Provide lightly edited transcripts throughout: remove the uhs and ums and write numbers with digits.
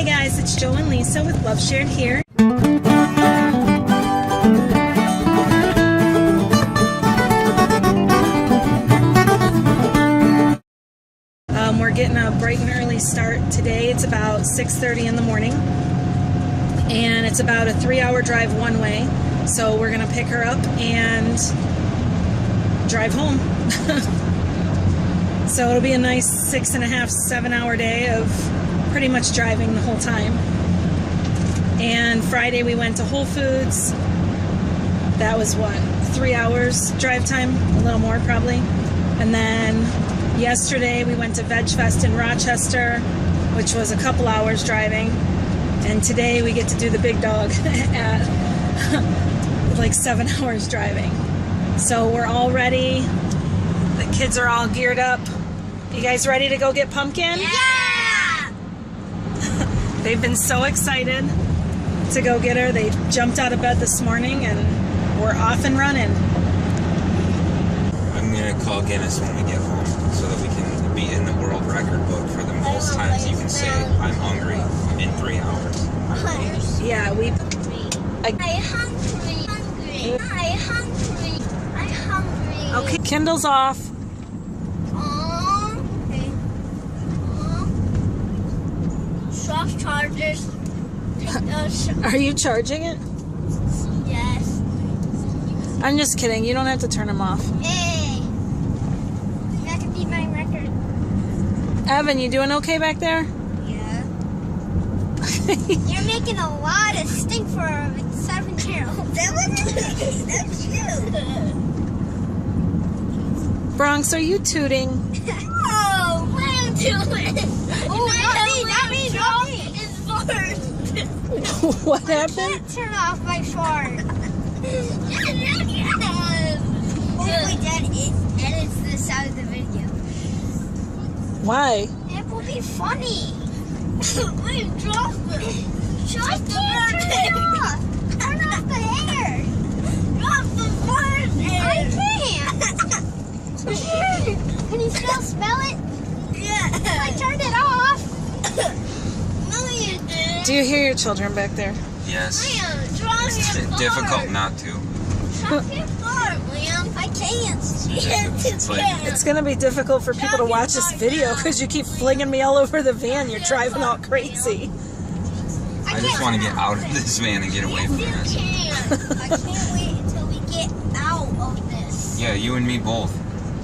Hey guys, it's Joe and Lisa with Love Shared here. We're getting a bright and early start today. It's about 6:30 in the morning, and it's about a 3-hour drive one way. So we're gonna pick her up and drive home. So it'll be a nice 6.5, 7-hour day of pretty much driving the whole time. And Friday we went to Whole Foods. That was what, 3 hours drive time, a little more probably. And then yesterday we went to Veg Fest in Rochester, which was a couple hours driving. And today we get to do the big dog at like 7 hours driving. So we're all ready. The kids are all geared up. You guys ready to go get pumpkin? Yeah! They've been so excited to go get her. They jumped out of bed this morning and we're off and running. I'm going to call Guinness when we get home so that we can be in the world record book for the most times you can say I'm hungry in 3 hours. Yeah, I'm hungry. Okay, Kindle's off. Okay. Soft chargers. Are you charging it? Yes. I'm just kidding. You don't have to turn them off. Hey. That could be my record. Evan, you doing okay back there? Yeah. You're making a lot of stink for a 7-year-old. That's you. Bronx, are you tooting? Oh, what am I doing? Oh, not me. What I happened? can't turn off my fart. Hopefully Dad edits this out of the video. Why? It will be funny. Wait, drop it. Turn it off. Turn off the hair. Drop the fart hair. I can't. Can you still smell it? Yeah. I turned it off. No, you didn't. Do you hear your children back there? Yes. Liam, drop It's your fart. difficult not to. Drop your fart, Liam. I can't. It's going to be difficult for people to watch this video because you keep flinging me all over the van. You're driving all crazy. I just want to get out of this van and get away from this. I can't wait until we get out of this. Yeah, you and me both.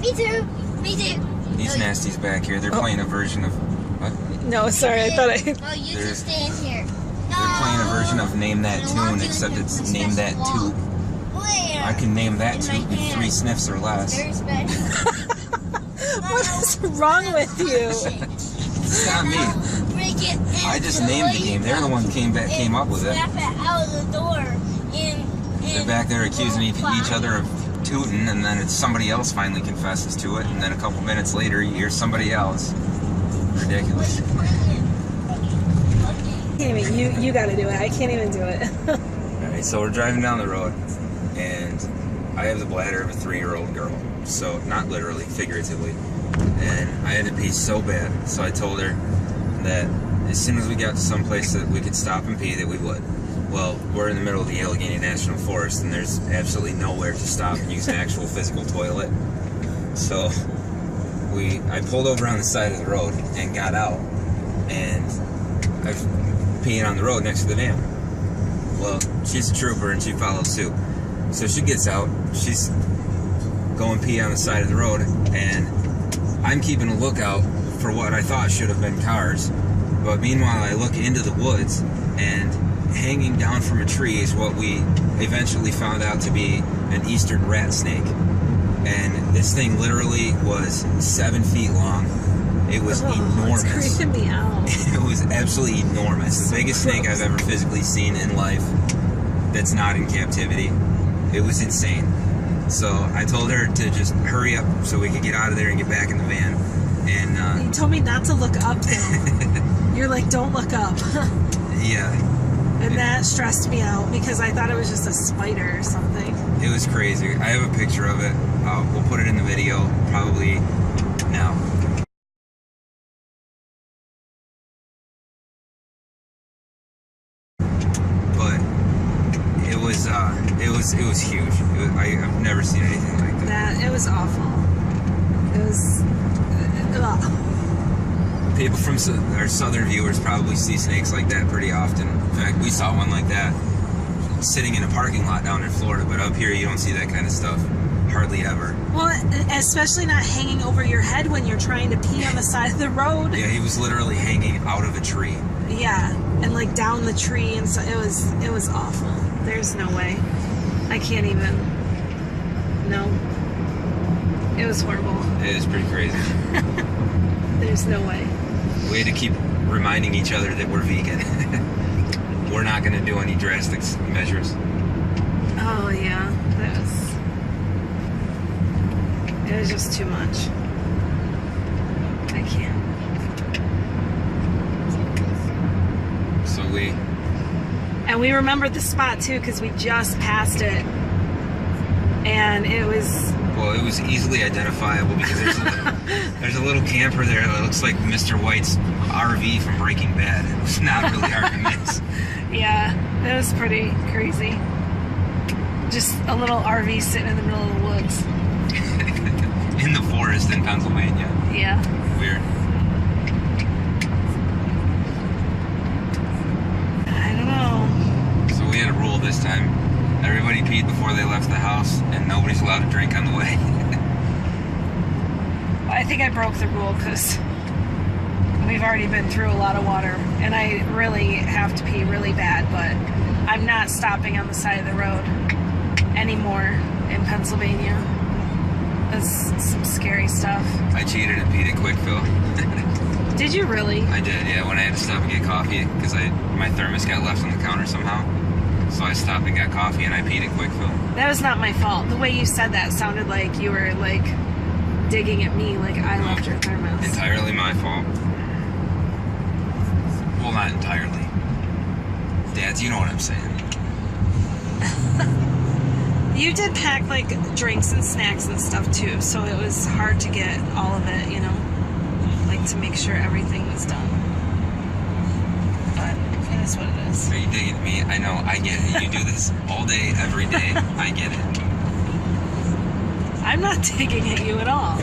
Me too. These nasties back here, they're playing a version of... What? No, sorry. I thought I... Oh, you just stay in here. They're playing a version of Name That Tune, except it's Name That Tube. I can name that tube in 3 sniffs or less. There's bed. What is wrong with you? It's not me. Break it. I just named the game. They're the ones came up with it. Snap it out of the door. They're back there accusing each other of tooting, and then it's somebody else finally confesses to it, and then a couple minutes later you hear somebody else. Ridiculous. You got to do it. I can't even do it. Alright, so we're driving down the road, and I have the bladder of a 3-year-old girl. So, not literally, figuratively. And I had to pee so bad, so I told her that as soon as we got to some place that we could stop and pee, that we would. Well, we're in the middle of the Allegheny National Forest, and there's absolutely nowhere to stop and use an actual physical toilet. So, I pulled over on the side of the road and got out, and I was peeing on the road next to the van. Well, she's a trooper, and she followed suit. So she gets out, she's going pee on the side of the road, and I'm keeping a lookout for what I thought should have been cars. But meanwhile, I look into the woods, and hanging down from a tree is what we eventually found out to be an eastern rat snake. And this thing literally was 7 feet long. It was enormous. It's creeping me out. It was absolutely enormous. The biggest snake I've ever physically seen in life that's not in captivity. It was insane. So I told her to just hurry up so we could get out of there and get back in the van. And You told me not to look up, though. You're like, don't look up. Yeah. And that stressed me out because I thought it was just a spider or something. It was crazy. I have a picture of it. We'll put it in the video probably now. it was huge. I've never seen anything like that. It was awful. It was. People from our southern viewers probably see snakes like that pretty often. In fact, we saw one like that sitting in a parking lot down in Florida, but up here you don't see that kind of stuff hardly ever. Well, especially not hanging over your head when you're trying to pee on the side of the road. Yeah, he was literally hanging out of a tree. Yeah, and like down the tree, and so it was awful. There's no way. I can't even. No. It was horrible. It is pretty crazy. There's no way. We had to keep reminding each other that we're vegan. We're not going to do any drastic measures. Oh yeah, it was just too much. I can't. So we remembered the spot too because we just passed it, and it was. Well, it was easily identifiable because there's a little camper there that looks like Mr. White's RV from Breaking Bad. It was not really hard to miss. Yeah, it was pretty crazy. Just a little RV sitting in the middle of the woods. In the forest in Pennsylvania. Yeah. Weird. I don't know. So we had a rule this time. Everybody peed before they left the house, and nobody's allowed to drink on the way. I think I broke the rule because we've already been through a lot of water, and I really have to pee really bad, but I'm not stopping on the side of the road anymore in Pennsylvania. That's some scary stuff. I cheated and peed at Quickfill. Did you really? I did, yeah, when I had to stop and get coffee, because my thermos got left on the counter somehow. So I stopped and got coffee, and I peed at Quickfill. That was not my fault. The way you said that sounded like you were, like, digging at me like I left your thermos. Entirely my fault. Well, not entirely. Dads, you know what I'm saying. You did pack, like, drinks and snacks and stuff, too, so it was hard to get all of it, you know? Like, to make sure everything was done. But it is what it is. Are you digging at me? I know, I get it. You do this all day, every day. I get it. I'm not digging at you at all.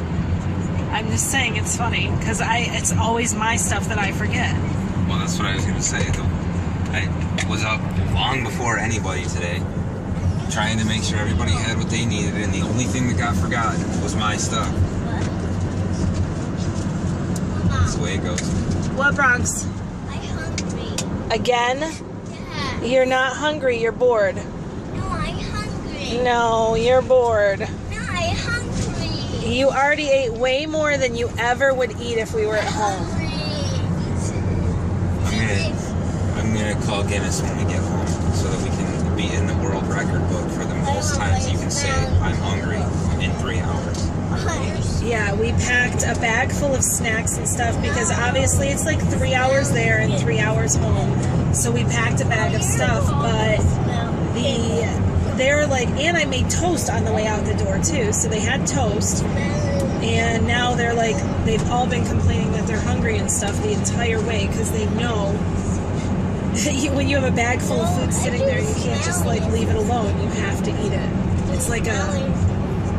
I'm just saying it's funny, because it's always my stuff that I forget. Well, that's what I was going to say. I was up long before anybody today, trying to make sure everybody had what they needed, and the only thing that got forgotten was my stuff. That's the way it goes. What, Bronx? I'm hungry. Again? Yeah. You're not hungry, you're bored. No, I'm hungry. No, you're bored. No, I'm hungry. You already ate way more than you ever would eat if we were at home. I'm gonna call Guinness when we get home so that we can be in the world record book for the most times you can say I'm hungry in 3 hours. Yeah, we packed a bag full of snacks and stuff because obviously it's like 3 hours there and 3 hours home. So we packed a bag of stuff, but they're like, and I made toast on the way out the door too. So they had toast, and now they're like, they've all been complaining that they're hungry and stuff the entire way because they know when you have a bag full of food sitting there, you can't just like leave it alone. You have to eat it. It's like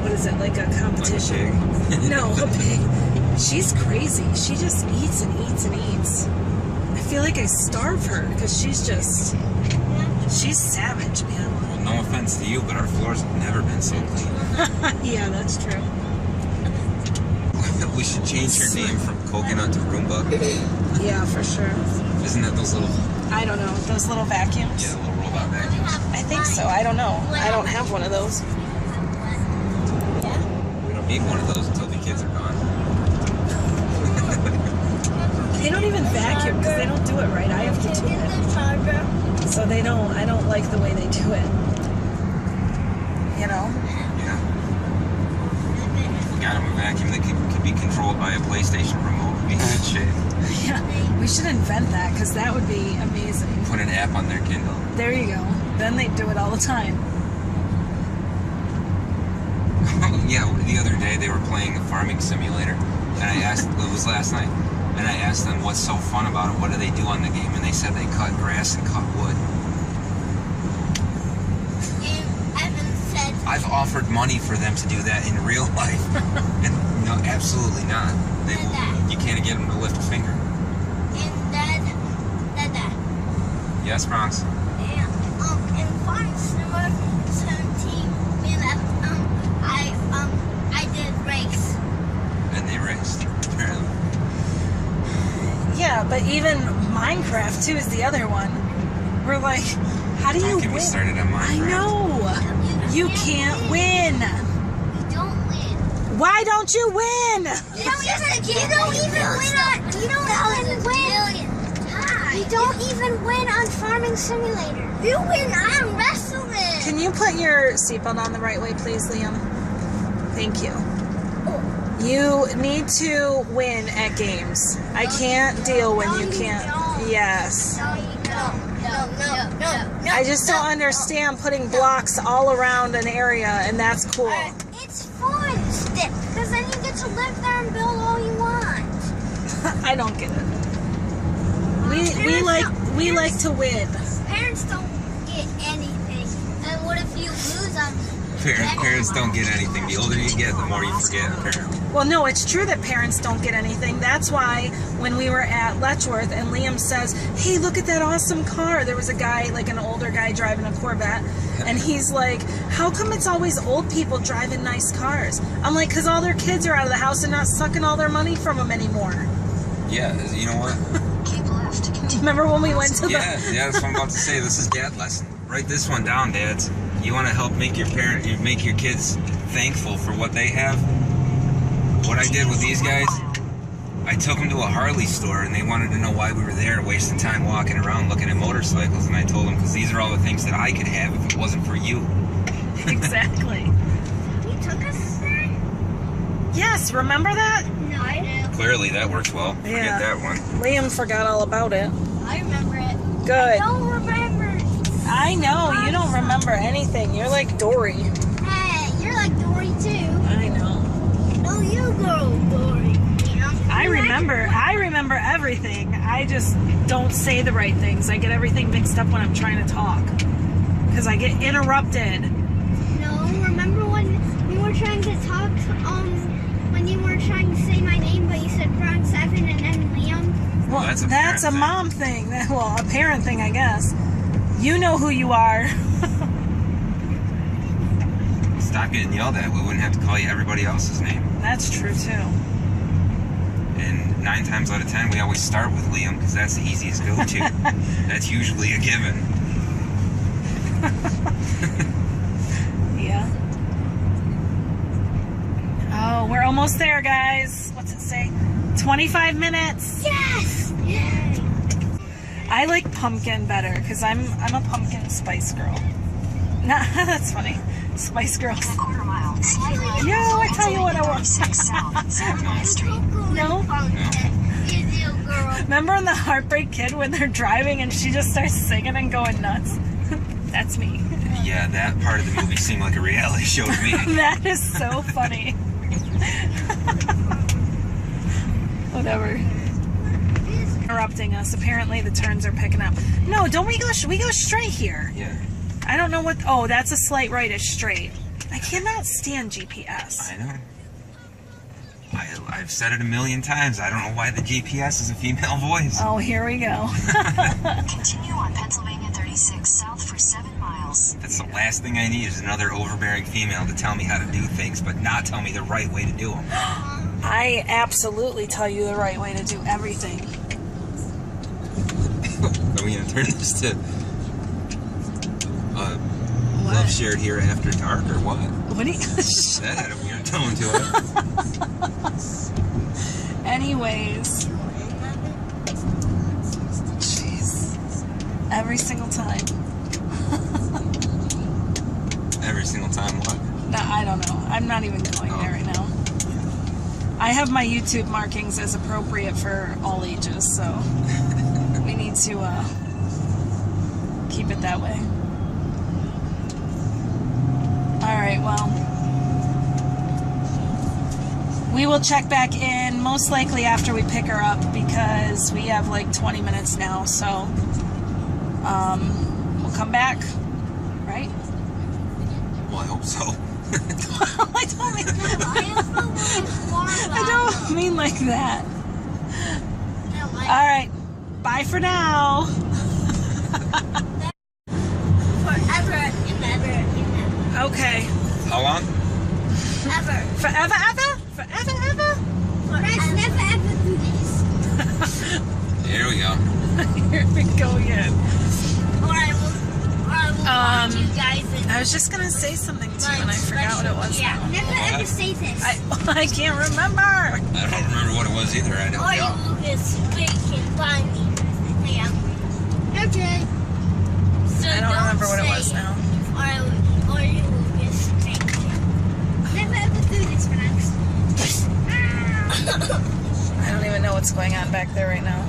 what is it, like a competition? Like a pig. No, a pig. She's crazy. She just eats and eats and eats. I feel like I starve her because she's savage, man. Well, no offense to you, but our floors have never been so clean. Yeah, that's true. We should change her name from Coconut to Roomba. Yeah, for sure. Isn't that those little... I don't know. Those little vacuums? Yeah, little robot vacuums. I think so. I don't know. I don't have one of those. We don't need one of those until the kids are gone. They don't even vacuum because they don't do it right. I have to do it. So they don't, I don't like the way they do it. You know? Yeah. We got them a vacuum that could be controlled by a PlayStation remote. It'd be in good shape. Yeah, we should invent that because that would be amazing. Put an app on their Kindle. There you go. Then they do it all the time. Yeah, the other day they were playing a farming simulator, and I asked, it was last night, and I asked them what's so fun about it, what do they do on the game, and they said they cut grass and cut wood. And I've offered money for them to do that in real life. And no, absolutely not. They will, you can't get them to lift a finger. And Dad. Yes, Bronx. And in Farms number 17, me and I did race. And they raced. Apparently. Yeah, but even Minecraft too is the other one. We're like, how do you Don't get me win? started on Minecraft. I know. You can't win. You don't win. Why don't you win? You don't even win on Farming Simulator. You win on Wrestling. Can you put your seatbelt on the right way, please, Liam? Thank you. You need to win at games. I can't deal when you can't. Yes. No. I just don't understand putting blocks all around an area, and that's cool. It's fun, Stick, because then you get to live there and build all you want. I don't get it. We like to win. Parents don't get anything. And what if you lose them? Parents don't get anything. The older you get, the more you forget, apparently. Well, no, it's true that parents don't get anything. That's why when we were at Letchworth and Liam says, hey, look at that awesome car. There was a guy, like an older guy driving a Corvette. And he's like, how come it's always old people driving nice cars? I'm like, because all their kids are out of the house and not sucking all their money from them anymore. Yeah, you know what? Remember when we went to Yeah, that's what I'm about to say. This is dad lesson. Write this one down, dads. You want to help make your kids thankful for what they have? What I did with these guys, I took them to a Harley store and they wanted to know why we were there wasting time walking around looking at motorcycles, and I told them because these are all the things that I could have if it wasn't for you. Exactly. You took us there? Yes, remember that? No, I do. Clearly that works well. Forget Yeah. that one. Liam forgot all about it. I remember it. Good. I don't remember. I know, you don't remember anything. You're like Dory. Hey, you're like Dory too. I know. No, you go, Dory. I remember everything. I just don't say the right things. I get everything mixed up when I'm trying to talk. Because I get interrupted. No, remember when we were trying to talk, when you were trying to say my name, but you said Bronx Evan and then Liam? Well, That's a that's a parent mom thing. Well, a parent thing, I guess. You know who you are. Stop getting yelled at. We wouldn't have to call you everybody else's name. That's true, too. And 9 times out of 10, we always start with Liam because that's the easiest go-to. That's usually a given. Yeah. Oh, we're almost there, guys. What's it say? 25 minutes. Yes! Yay! I like pumpkin better because I'm a pumpkin spice girl. Nah, that's funny. Spice Girls. Yo, I tell you what I want. No? You do, girl. Remember in the Heartbreak Kid when they're driving and she just starts singing and going nuts? That's me. Yeah, that part of the movie seemed like a reality show to me. That is so funny. Whatever. Interrupting us. Apparently the turns are picking up. No, don't we go straight here? Yeah. I don't know what. Oh, that's a slight right. It's straight. I cannot stand GPS. I know. I've said it a million times. I don't know why the GPS is a female voice. Oh, here we go. Continue on Pennsylvania 36 south for 7 miles. That's the last thing I need is another overbearing female to tell me how to do things, but not tell me the right way to do them. I absolutely tell you the right way to do everything. Are we going to turn this to love shared here after dark or what? What do you... That had a weird tone to it. Anyways. Jeez. Every single time. Every single time what? No, I don't know. I'm not even going there right now. I have my YouTube markings as appropriate for all ages, so we need to keep it that way. Alright, well, we will check back in most likely after we pick her up because we have like 20 minutes now, so we'll come back, right? Well, I hope so. I don't mean like that. All right, bye for now. Forever and ever and ever. Okay. How long? Ever. Forever, ever? Forever, ever? Let's never ever do this. Here we go. Here we go again. Or I will watch you guys in I was just gonna say something to you and I forgot what it was. Yeah, now. never ever say this. I can't remember. I don't remember what it was either. I don't Or you know. will get spanked by me. Yeah. Okay. So I don't remember what it was say now. Or you will get spanked. Never ever do this, Max. I don't even know what's going on back there right now.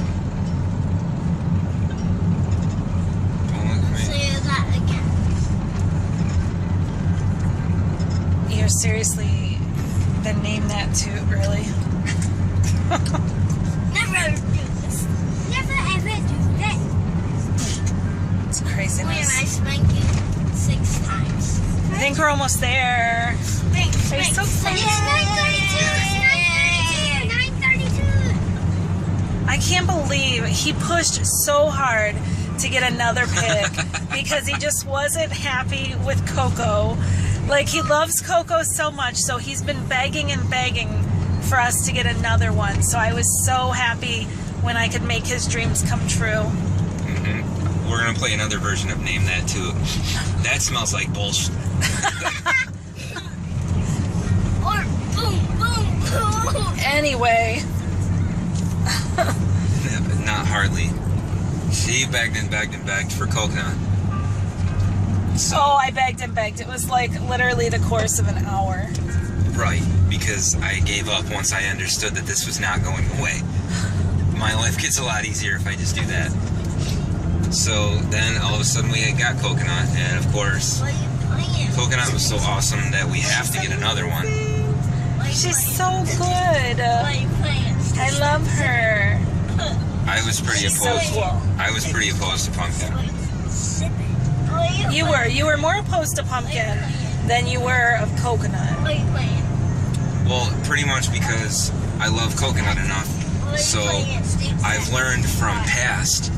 Don't look at me. Say that again. You're seriously been named that too, really? Never ever do this. Never ever do that. It's When I craziness. spank you 6 times. I think we're almost there. Spank, Are you spank. so close? It's 9:32. I can't believe he pushed so hard to get another pick because he just wasn't happy with Coco. Like, he loves Coco so much, so he's been begging and begging for us to get another one. So I was so happy when I could make his dreams come true. We're gonna play another version of Name That too. That smells like bullshit. Or boom, boom, boom. Anyway, Not hardly. She begged and begged and begged for coconut. So, oh, I begged and begged. It was like literally the course of an hour. right, because I gave up once I understood that this was not going away. My life gets a lot easier if I just do that. So then all of a sudden we had got coconut, and of course What are you playing? coconut was so awesome that we have to get another one. What are you She's playing? so good. What are you playing? I love her. I was pretty She's so opposed. cool. I was pretty opposed to pumpkin. You were more opposed to pumpkin than you were of coconut. What are you playing? Well, pretty much because I love coconut enough. So I've learned from past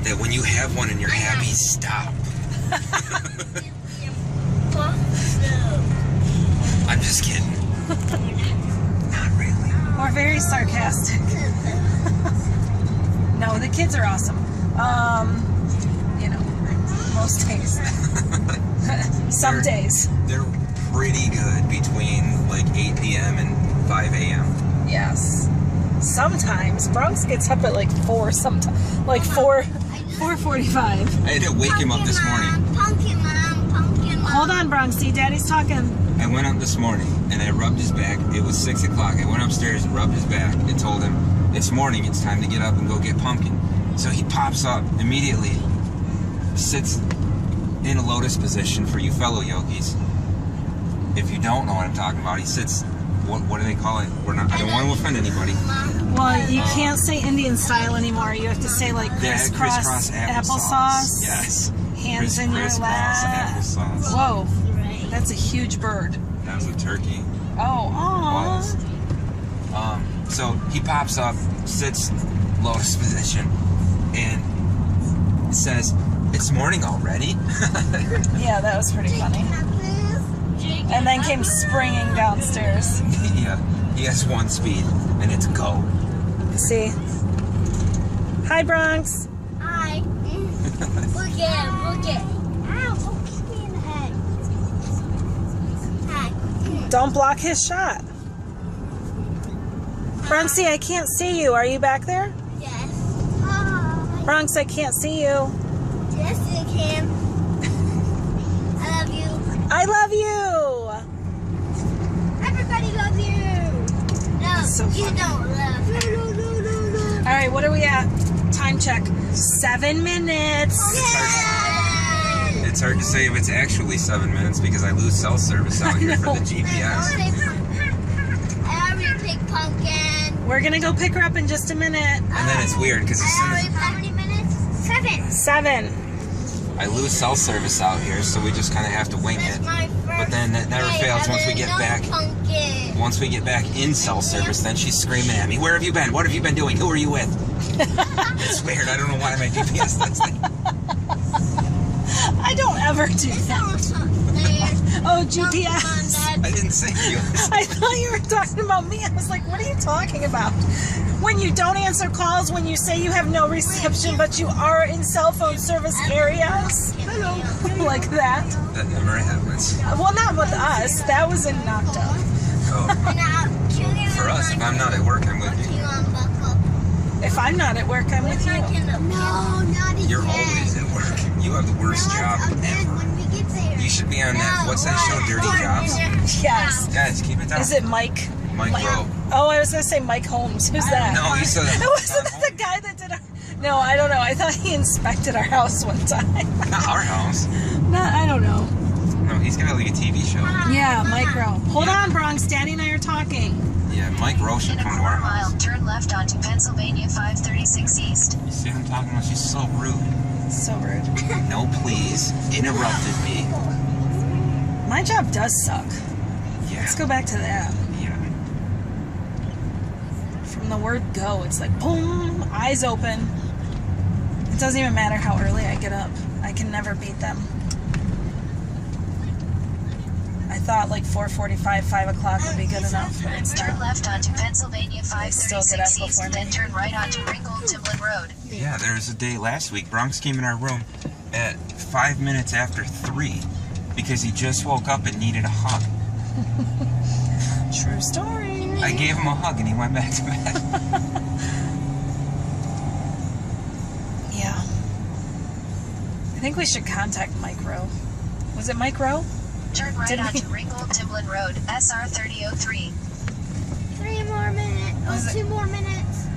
that when you have one and you're happy, stop. I'm just kidding. Not really. We're very sarcastic. No, the kids are awesome. You know, most days. Some days. They're pretty good between like 8 p.m. and 5 a.m. Yes. Sometimes Bronx gets up at like 4 sometimes. Like 4:45. I had to wake him up this morning. Pumpkin mom, pumpkin mom. Hold on, Bronxy. Daddy's talking. I went up this morning and I rubbed his back. It was 6 o'clock. I went upstairs and rubbed his back and told him, it's morning, it's time to get up and go get pumpkin. So he pops up immediately, sits in a lotus position for you fellow yogis. If you don't know what I'm talking about, he sits, what do they call it? I don't want to offend anybody. Well, you can't say Indian style anymore. You have to say like crisscross applesauce. Yes. Hands in your Crisscross lap. applesauce. Whoa, that's a huge bird. That was a turkey. Oh, aw. Was. So he pops up, sits lotus position, and says, "It's morning already." Yeah, that was pretty funny. And then came springing downstairs. Yeah, he has one speed, and it's go. See? Hi, Bronx. Hi. Look it. Ow, kick me in the head. Hi. Don't block his shot. Bronxy, I can't see you. Are you back there? Yes. Hi. Bronx, I can't see you. Yes, you can. I love you. I love you. Everybody loves you. No, That's so you funny. don't love her. No. All right, what are we at? Time check. 7 minutes. Yay! It's hard to say if it's actually 7 minutes because I lose cell service out here for the GPS. I already picked pumpkin. We're going to go pick her up in just a minute. And then it's weird because as soon as How many minutes? 7. 7. I lose cell service out here, so we just kind of have to wing it. But then it never fails once we get back. Once we get back in cell service, then she's screaming at me, "Where have you been? What have you been doing? Who are you with?" It's weird. I don't know why my GPS does that. I don't ever do that. Oh, GPS. I didn't say you. I thought you were talking about me. I was like, what are you talking about? When you don't answer calls, when you say you have no reception, but you are in cell phone service areas. Like that. That never happens. Well, not with us. That was in Nocta. Oh. For us, if I'm not at work, I'm with you. If I'm not at work, I'm with you. No, not again. You're always at work. You have the worst job ever. You should be on that. What's that show, Dirty Jobs? Yes. Guys, keep it down. Is it Mike? Mike Rowe. Oh, I was going to say Mike Holmes. Who's that? No, he said Wasn't that the guy that did our... No, I don't know. I thought he inspected our house one time. Not our house. No, I don't know. No, he's got like a TV show. Yeah, Mike Rowe. Hold on, Bronx. Danny and I are talking. Yeah, Mike Rowe should In a come to our quarter house. mile, turn left onto Pennsylvania 536 East. You see what I'm talking about? She's so rude. So rude. No, please. Interrupted me. My job does suck. Yeah. Let's go back to that. Yeah. From the word go, it's like boom, eyes open. It doesn't even matter how early I get up. I can never beat them. I thought like 4:45, 5 o'clock would be good enough, but it's Turn not. left onto Pennsylvania still get 536 up East, before then me. turn right onto Ringgold-Timlin Road. Yeah, there was a day last week. Bronx came in our room at 5 minutes after 3 because he just woke up and needed a hug. True story. I gave him a hug and he went back to bed. Yeah. I think we should contact Mike Rowe. Was it Mike Rowe? Turn right Did we- onto Ringgold-Timlin Road, SR 3003. 3 more minutes. Was Oh, it- 2 more minutes.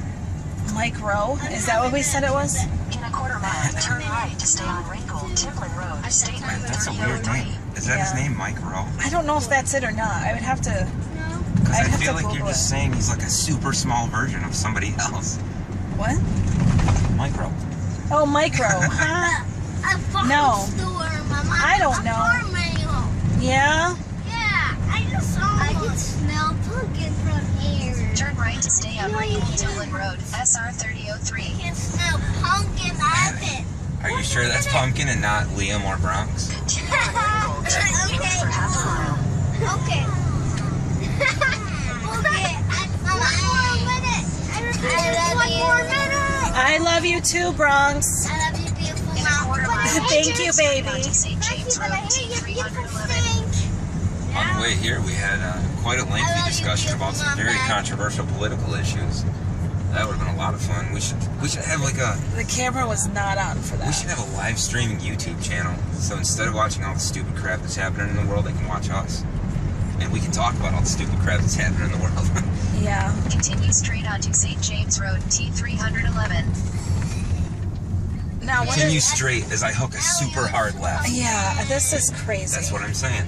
Mike Rowe? Is that what we said it was? In a quarter mile, turn right to stay on Ringgold-Timlin Road, State Man, Route that's a weird 303. name. Is that his Yeah. name, Mike Rowe? I don't know if that's it or not. I would have to. No. Because I'd I have feel to like you're Google just it. saying he's like a super small version of somebody else. What? Mike Rowe. Oh, Mike Rowe, huh? A farm No. store, Mama. I don't A know. farm manual. Yeah? Yeah, I just saw I can smell pumpkin from here. Turn right to stay on Ringgold-Timlin Road, SR 3003. I can smell pumpkin rabbit. Are you sure that's Pumpkin and not Liam or Bronx? Continue on Ringgold-Timlin for half a mile. Okay. Okay. Mama, one more minute. One more minute. I love you too, Bronx. I love you, beautiful In a mom. quarter mile, Thank you, turn baby. onto St. James But I Road, hate you, beautiful T311. thing. On the way here, we had quite a I lengthy love you, discussion about some very beautiful mom. controversial political issues. That would have been a lot of fun. We should have like a The camera was not on for we should that. have a live streaming YouTube channel. So instead of watching all the stupid crap that's happening in the world, they can watch us, and we can talk about all the stupid crap that's happening in the world. Yeah. Continue straight onto St. James Road, T311. Now, what Continue is... straight as I hook a super hard left. Yeah, this is crazy. That's what I'm saying.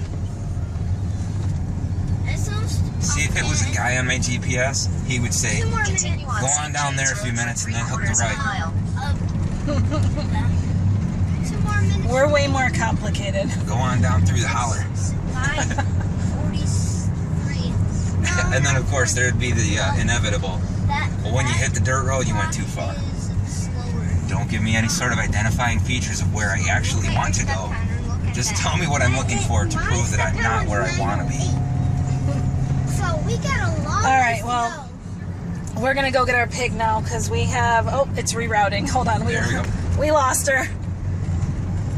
This one's See, if it was a guy on my GPS, he would say, Two more minutes. Continue on Go St. on down there a James few Road for minutes and then hook the 3/4 right. mile. 2 more minutes. We're way more complicated. go on down through the holler. 5:43. And then, of course, there would be the inevitable. Well, when you hit the dirt road, you went too far. Don't give me any sort of identifying features of where I actually want to go. Just tell me what I'm looking for to prove that I'm not where I want to be. So we got a long All right, way to well, go. We're going to go get our pig now because we have... Oh, it's rerouting. Hold on. There we go. We lost her.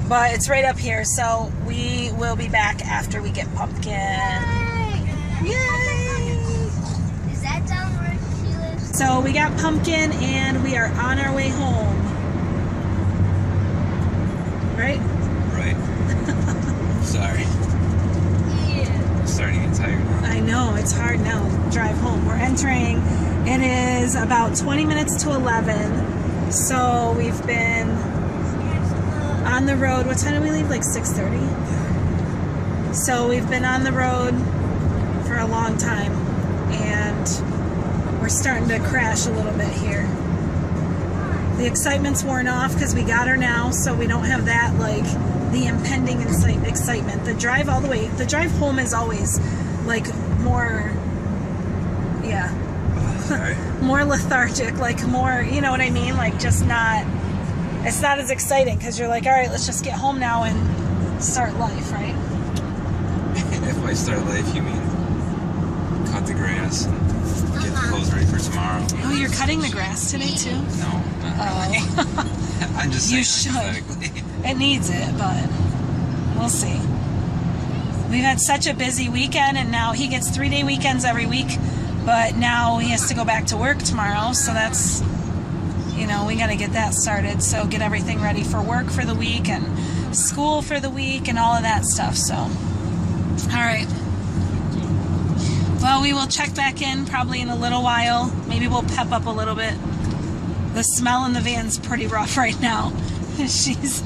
But it's right up here, so we will be back after we get Pumpkin. Yay! Is that down where she lives? So we got Pumpkin and we are on our way home. Right? Right. Sorry. Yeah. I'm starting to get tired now. I know, it's hard now to drive home. We're entering, it is about 20 minutes to 11. So we've been on the road. What time did we leave? Like 6:30? So we've been on the road for a long time. And we're starting to crash a little bit here. The excitement's worn off because we got her now, so we don't have that, like, the impending excitement. The drive all the way, the drive home is always, like, more, yeah, more lethargic, like, more, you know what I mean? Like, just not, it's not as exciting because you're like, all right, let's just get home now and start life, right? If I start life, you mean cut the grass and get the clothes ready for tomorrow? Oh, you're cutting the grass today too? No, not really. I'm just saying. You should. Hypothetically. It needs it, but we'll see. We've had such a busy weekend, and now he gets 3-day weekends every week, but now he has to go back to work tomorrow, so that's, you know, we got to get that started. So get everything ready for work for the week and school for the week and all of that stuff. So, all right. Well, we will check back in probably in a little while. Maybe we'll pep up a little bit. The smell in the van's pretty rough right now. She's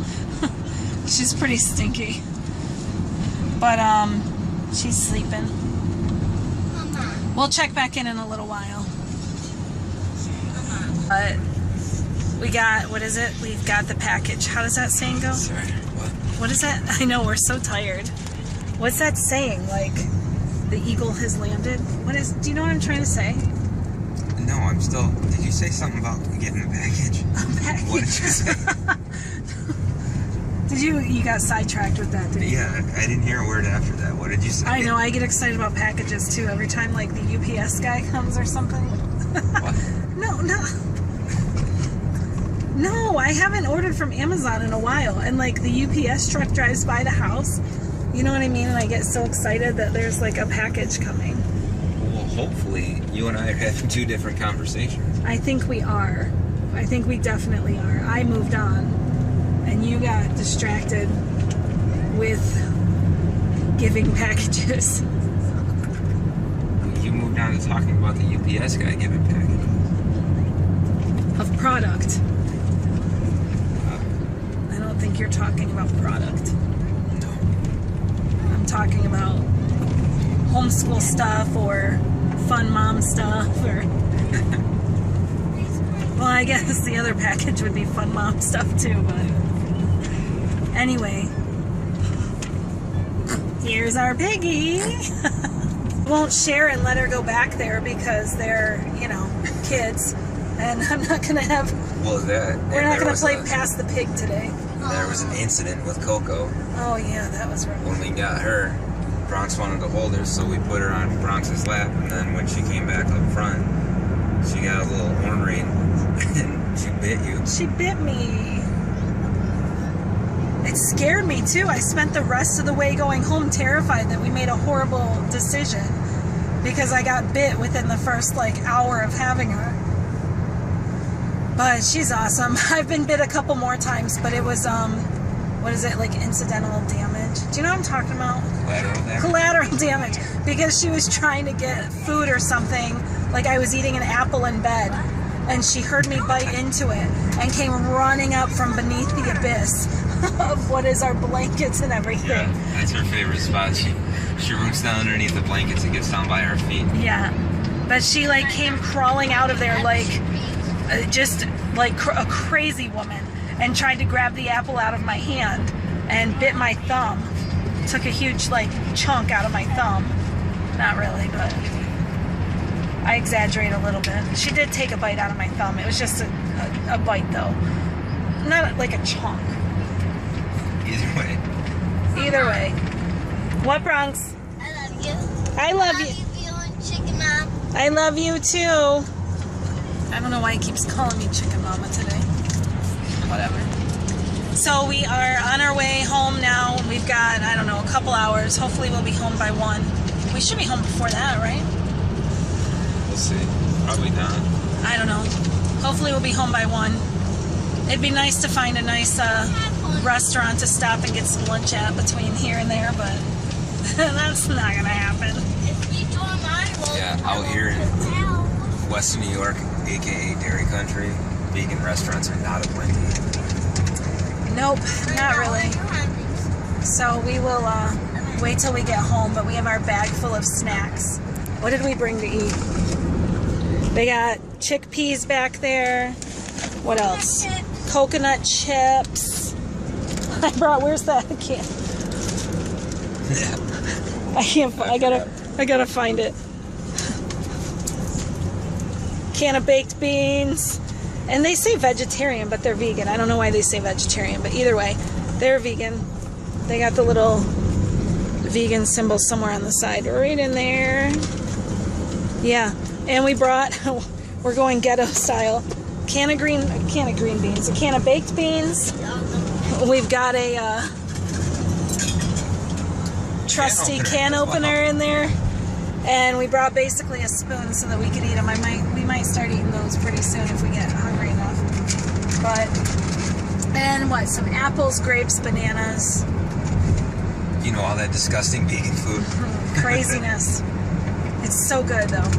pretty stinky. But she's sleeping. We'll check back in a little while. But we got, what is it? We've got the package. How does that saying go? Sorry, what? What is that? I know, we're so tired. What's that saying? Like, the eagle has landed? What is, do you know what I'm trying to say? No, I'm still, did you say something about getting the package? A package. What did you say? You got sidetracked with that, didn't you? Yeah, I didn't hear a word after that. What did you say? I know, I get excited about packages too. Every time, like, the UPS guy comes or something. What? No, I haven't ordered from Amazon in a while. And, like, the UPS truck drives by the house. You know what I mean? And I get so excited that there's, like, a package coming. Well, hopefully you and I are having two different conversations. I think we are. I think we definitely are. I moved on. And you got distracted with giving packages. You moved on to talking about the UPS guy giving packages. Of product. I don't think you're talking about product. No. I'm talking about homeschool stuff or fun mom stuff or... Well, I guess the other package would be fun mom stuff too, but... Anyway, here's our piggy. Won't share and let her go back there because they're, you know, kids. And I'm not going to have... Well, we're not going to play past the pig today. There was an incident with Coco. Oh, yeah, that was rough. When we got her, Bronx wanted to hold her, so we put her on Bronx's lap. And then when she came back up front, she got a little ornery and she bit you. She bit me. It scared me too. I spent the rest of the way going home terrified that we made a horrible decision because I got bit within the first hour of having her. But she's awesome. I've been bit a couple more times, but it was what is it, incidental damage? Do you know what I'm talking about? Collateral damage. Collateral damage, because she was trying to get food or something. Like I was eating an apple in bed, and she heard me bite into it and came running up from beneath the abyss of what is our blankets and everything. Yeah, that's her favorite spot. She roots down underneath the blankets and gets down by her feet. Yeah, but she came crawling out of there just like a crazy woman, and tried to grab the apple out of my hand and bit my thumb. Took a huge chunk out of my thumb. Not really, but I exaggerate a little bit. She did take a bite out of my thumb. It was just a bite though, not like a chunk. Either way. What, Bronx? I love you. I love How you. you feeling, Chicken Mom? I love you too. I don't know why he keeps calling me Chicken Mama today. Whatever. So we are on our way home now. We've got, I don't know, a couple hours. Hopefully we'll be home by 1. We should be home before that, right? We'll see. Probably not. I don't know. Hopefully we'll be home by 1. It'd be nice to find a nice restaurant to stop and get some lunch at between here and there, but that's not gonna happen. If you join mine, we'll Yeah, out here in Western New York, aka Dairy Country, vegan restaurants are not aplenty. Nope, not really. So we will wait till we get home, but we have our bag full of snacks. What did we bring to eat? They got chickpeas back there, What else? Coconut chips. I brought. Where's that? I can't. Yeah. I can't. I gotta find it. Can of baked beans, and they say vegetarian, but they're vegan. I don't know why they say vegetarian, but either way, they're vegan. They got the little vegan symbol somewhere on the side, right in there. Yeah, and we brought. We're going ghetto style. Can of green beans, a can of baked beans. We've got a trusty can opener in there, and we brought basically a spoon so that we could eat them. We might start eating those pretty soon if we get hungry enough. But and what? Some apples, grapes, bananas. You know, all that disgusting vegan food. Craziness. It's so good though.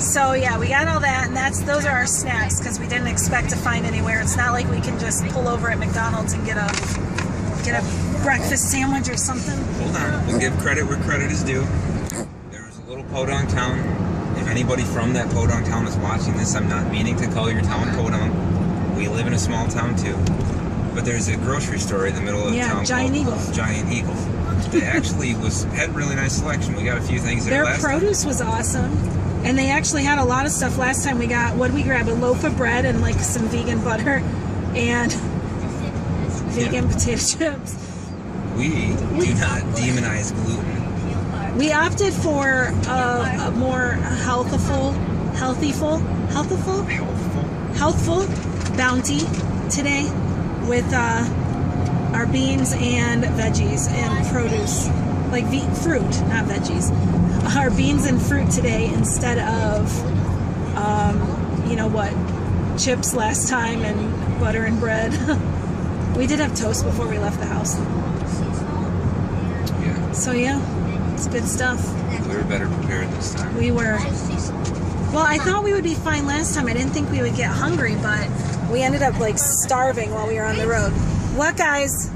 So yeah, we got all that, and those are our snacks because we didn't expect to find anywhere. It's not like we can just pull over at McDonald's and get a breakfast sandwich or something. Hold on, we'll give credit where credit is due. There was a little podunk town. If anybody from that podunk town is watching this, I'm not meaning to call your town podunk. We live in a small town too. But there's a grocery store in the middle of the town Giant Eagle. Giant Eagle. They actually had really nice selection. We got a few things there. Their produce was awesome, and they actually had a lot of stuff. Last time we got, what did we grab? A loaf of bread and like some vegan butter and vegan potato chips. We do not demonize gluten. We opted for a more healthful bounty today with our beans and veggies and produce, like fruit, not veggies. Our beans and fruit today instead of, you know what, chips last time and butter and bread. We did have toast before we left the house. Yeah. So yeah, it's good stuff. We were better prepared this time. We were. Well, I thought we would be fine last time. I didn't think we would get hungry, but we ended up like starving while we were on the road. What, guys?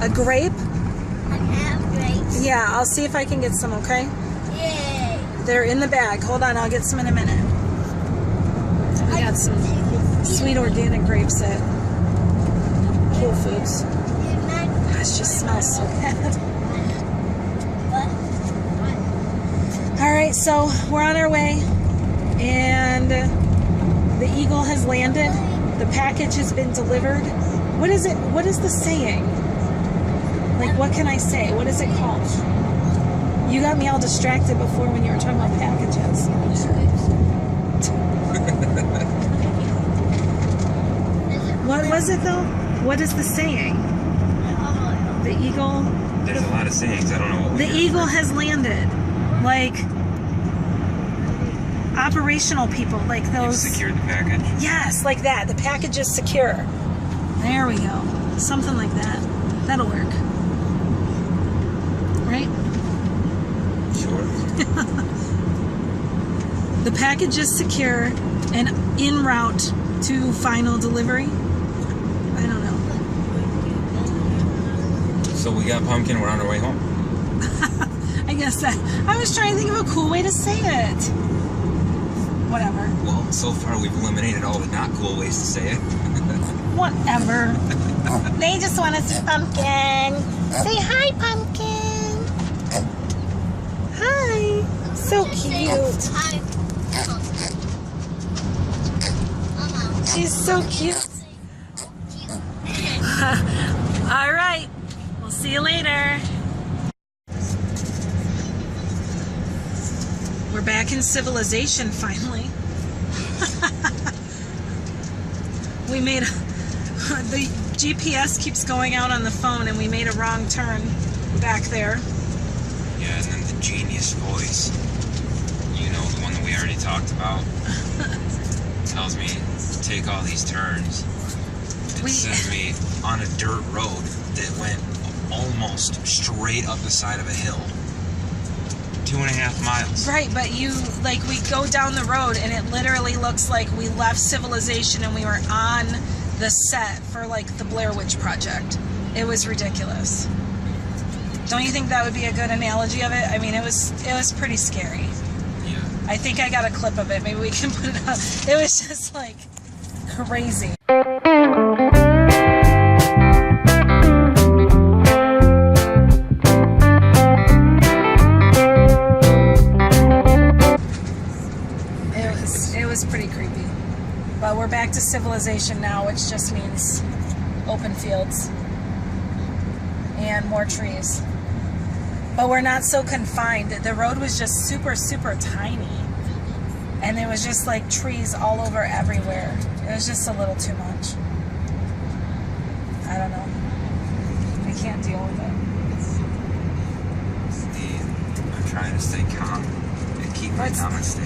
A grape? Yeah, I'll see if I can get some, okay? Yay. They're in the bag. Hold on, I'll get some in a minute. We got some sweet organic grapes at Whole Foods. Gosh, just smells so bad. All right, so we're on our way, and the Eagle has landed. The package has been delivered. What is it? What is the saying? Like, what can I say? What is it called? You got me all distracted before when you were talking about packages. What was it, though? What is the saying? The Eagle... There's a lot of sayings. I don't know what The Eagle has landed. Like, operational people, like those... You've secured the package? Yes, like that. The package is secure. There we go. Something like that. That'll work. Right? Sure. The package is secure and en route to final delivery. I don't know. So we got pumpkin. We're on our way home. I guess that... I was trying to think of a cool way to say it. Whatever. Well, so far we've eliminated all the not cool ways to say it. Whatever. They just want to see Pumpkin. Say hi, Pumpkin. Hi. So cute. She's so cute. All right. We'll see you later. We're back in civilization finally. We made the GPS keeps going out on the phone, and we made a wrong turn back there. Yeah, and then the genius voice, you know, the one that we already talked about, tells me to take all these turns. It sends me on a dirt road that went almost straight up the side of a hill. 2.5 miles. Right, but we go down the road, and it literally looks like we left civilization and we were on the set for like the Blair Witch Project. It was ridiculous. Don't you think that would be a good analogy of it? I mean, it was pretty scary. Yeah. I think I got a clip of it. Maybe we can put it up. It was just like crazy. It was pretty creepy. But we're back to civilization now, which just means open fields and more trees. But we're not so confined. The road was just super, super tiny. And it was just like trees all over everywhere. It was just a little too much. I don't know. I can't deal with it. I'm trying to stay calm and keep my namaste.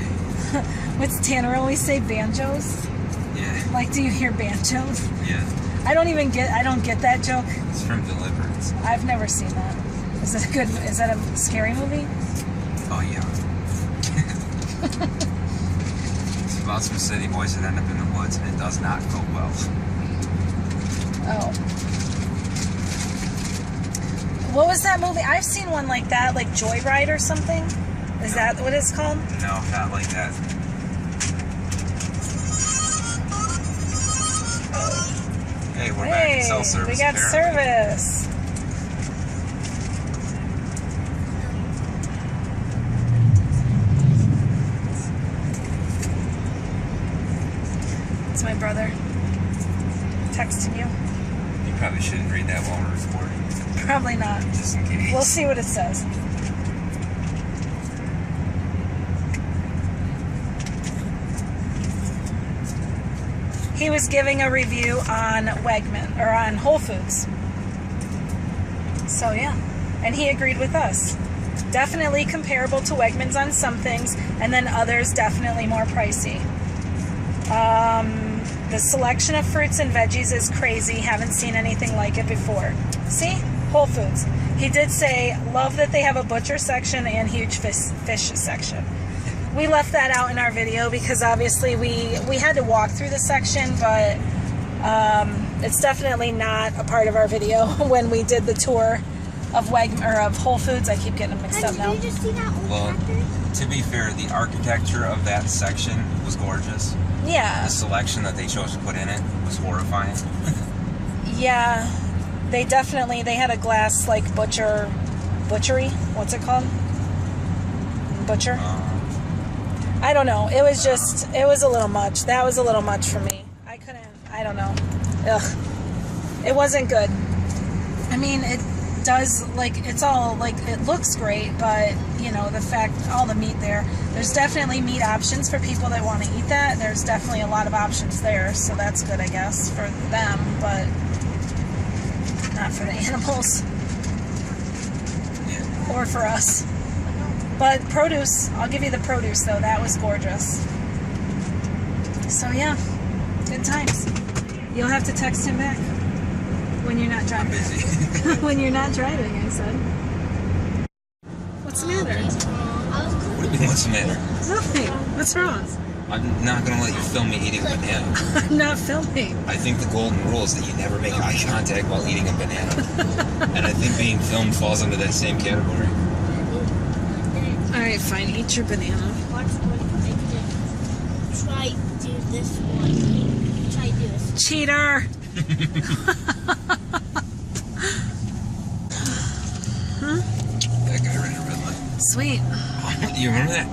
What's Tanner always say? Banjos? Yeah. Like, do you hear banjos? Yeah. I don't get that joke. It's from Deliverance. I've never seen that. Is that a scary movie? Oh, yeah. It's about some city boys that end up in the woods, and it does not go well. Oh. What was that movie? I've seen one like that, like Joyride or something. Is that what it's called? No, not like that. Hey, we're back in cell service. We got apparently. service. It's my brother texting you. You probably shouldn't read that while we're recording. Probably not. Just in case. We'll see what it says. He was giving a review on Wegman, or on Whole Foods. So yeah, and he agreed with us. Definitely comparable to Wegmans on some things, and then others definitely more pricey. The selection of fruits and veggies is crazy. Haven't seen anything like it before. See? Whole Foods. He did say, love that they have a butcher section and huge fish section. We left that out in our video because obviously we had to walk through the section, but it's definitely not a part of our video when we did the tour of of Whole Foods. I keep getting them mixed up now. Did you just see that old tractor? To be fair, the architecture of that section was gorgeous. Yeah. The selection that they chose to put in it was horrifying. Yeah. They had a glass like butchery. What's it called? Butcher? I don't know. It was a little much. That was a little much for me. I don't know. Ugh. It wasn't good. I mean, it does, like, it's all, like, it looks great, but, you know, the fact, all the meat there's definitely meat options for people that want to eat that. There's definitely a lot of options there, so that's good, I guess, for them, but not for the animals. Yeah. Or for us. But produce, I'll give you the produce though, that was gorgeous. So yeah, good times. You'll have to text him back when you're not driving. I'm busy. When you're not driving, I said. What's the matter? What do you mean, what's the matter? Nothing. What's wrong? I'm not going to let you film me eating a banana. I'm not filming. I think the golden rule is that you never make eye contact while eating a banana. And I think being filmed falls under that same category. Alright, fine. Eat your banana. Watch one. Try do this one. Try do this. Cheater! That guy ran a red light. Sweet. You remember that?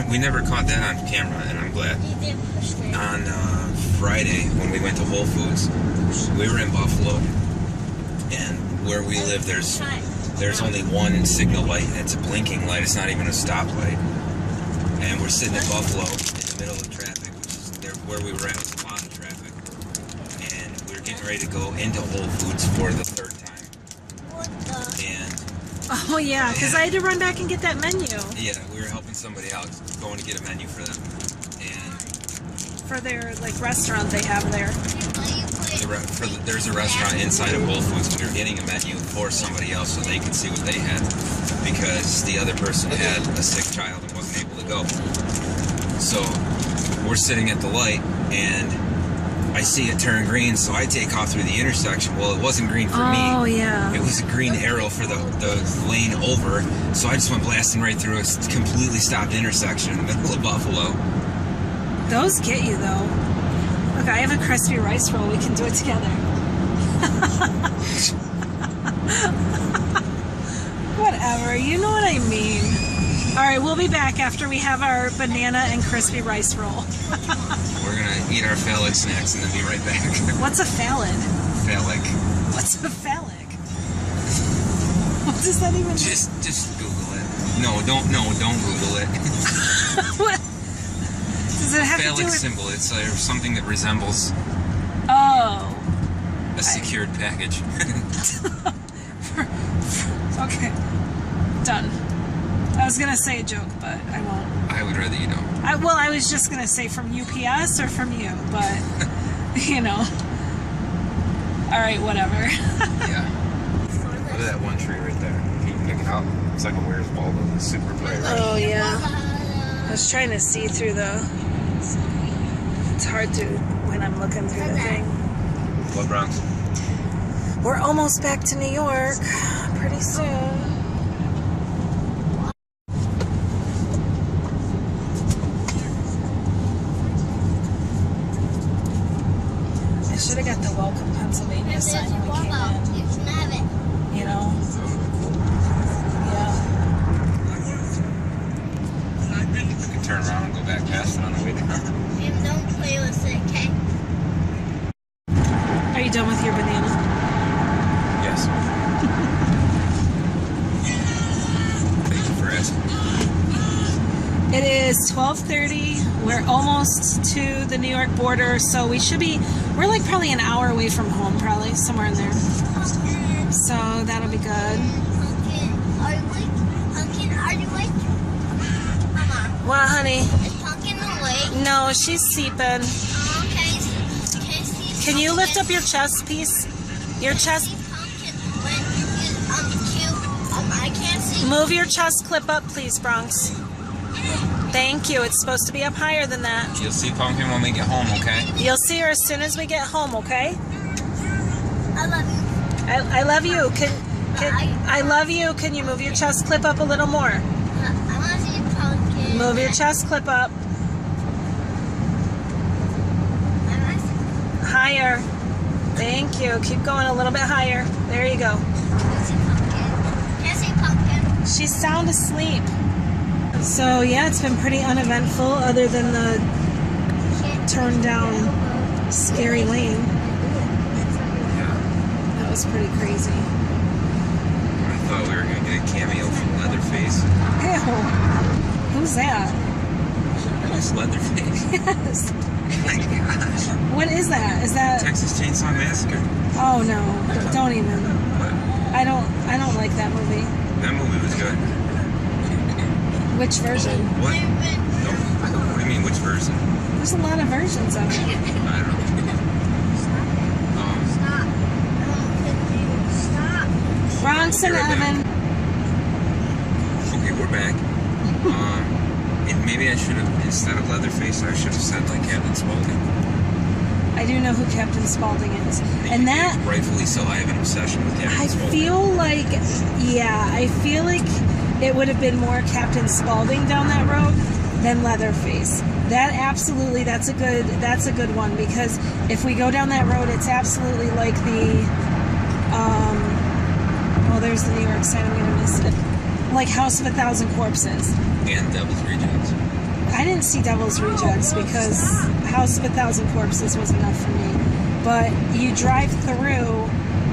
We never caught that on camera, and I'm glad. On Friday, when we went to Whole Foods, we were in Buffalo, and where we live, there's only one signal light, and it's a blinking light. It's not even a stoplight. And we're sitting in Buffalo in the middle of traffic, which is where we were at was a lot of traffic. And we were getting ready to go into Whole Foods for the third time. And Oh yeah, because I had to run back and get that menu. yeah, we were helping somebody out, going to get a menu for them. And For their like restaurant they have there. there's a restaurant inside of Whole Foods, and we were getting a menu for somebody else so they could see what they had, because the other person had a sick child and wasn't able to go. So we're sitting at the light, and I see it turn green, so I take off through the intersection. Well, it wasn't green for me. Oh yeah. It was a green arrow for the lane over, so I just went blasting right through a completely stopped intersection in the middle of Buffalo. Those get you though. Look, I have a crispy rice roll. We can do it together. Whatever. You know what I mean. All right, we'll be back after we have our banana and crispy rice roll. We're gonna eat our phallic snacks and then be right back. What's a phallid? Phallic. What's a phallic? What does that even mean? Just Google it. No, don't Google it. What? Does it have to do Phallic with... symbol. It's something that resembles Oh. a secured package. Okay. Done. I was going to say a joke, but I won't. I would rather you don't. I was just going to say from UPS or from you, but, you know. All right, whatever. Yeah. Look at that one tree right there. Can you pick it out? It's like a Where's Waldo. It's super bright. Right? Oh, yeah. I was trying to see through the... It's hard to when I'm looking through the thing. What, Bronx? We're almost back to New York pretty soon. I should have got the Welcome Pennsylvania sign when we came in. You know? Yeah. We can turn around and go back past it on the way down. Don't play with it, okay? Are you done with your banana? Yes. Thank you for asking. It is 12:30. We're almost to the New York border, so we're like probably an hour away from home, probably somewhere in there. So that'll be good. Pumpkin, are you awake? Mama, What, honey? is Pumpkin awake? No, she's sleeping. Can see Can you lift up your chest piece? Your chest. Pumpkin when I can't see. Move your chest clip up, please, Bronx. Thank you. It's supposed to be up higher than that. You'll see Pumpkin when we get home, okay? You'll see her as soon as we get home, okay? I love you. I love you. I love you. Can you move your chest clip up a little more? I want to see Pumpkin. Move your chest clip up. Higher. Thank you. Keep going a little bit higher. There you go. Can't see Pumpkin. She's sound asleep. So yeah, it's been pretty uneventful other than the turn down scary lane. Yeah. That was pretty crazy. I thought we were going to get a cameo from Leatherface. Ew. Who's that? Who's Leatherface? Yes. Oh my gosh. What is that? Is that... Texas Chainsaw Massacre. Oh no. Don't even. What? I don't like that movie. That movie was good. Which version? What? No. What do you mean, which version? There's a lot of versions of it. I don't know. Stop. Stop. Bronx and You're back. Evan. Okay, we're back. And maybe I should have, instead of Leatherface, I should have said like Captain Spaulding. I do know who Captain Spaulding is. And that... Rightfully so, I have an obsession with Captain I Spaulding. I feel like it would have been more Captain Spaulding down that road than Leatherface. That's a good one, because if we go down that road, it's absolutely like there's the New York sign, I'm gonna miss it. Like House of a Thousand Corpses. And Devil's Rejects. I didn't see Devil's Rejects because House of a Thousand Corpses was enough for me. But you drive through,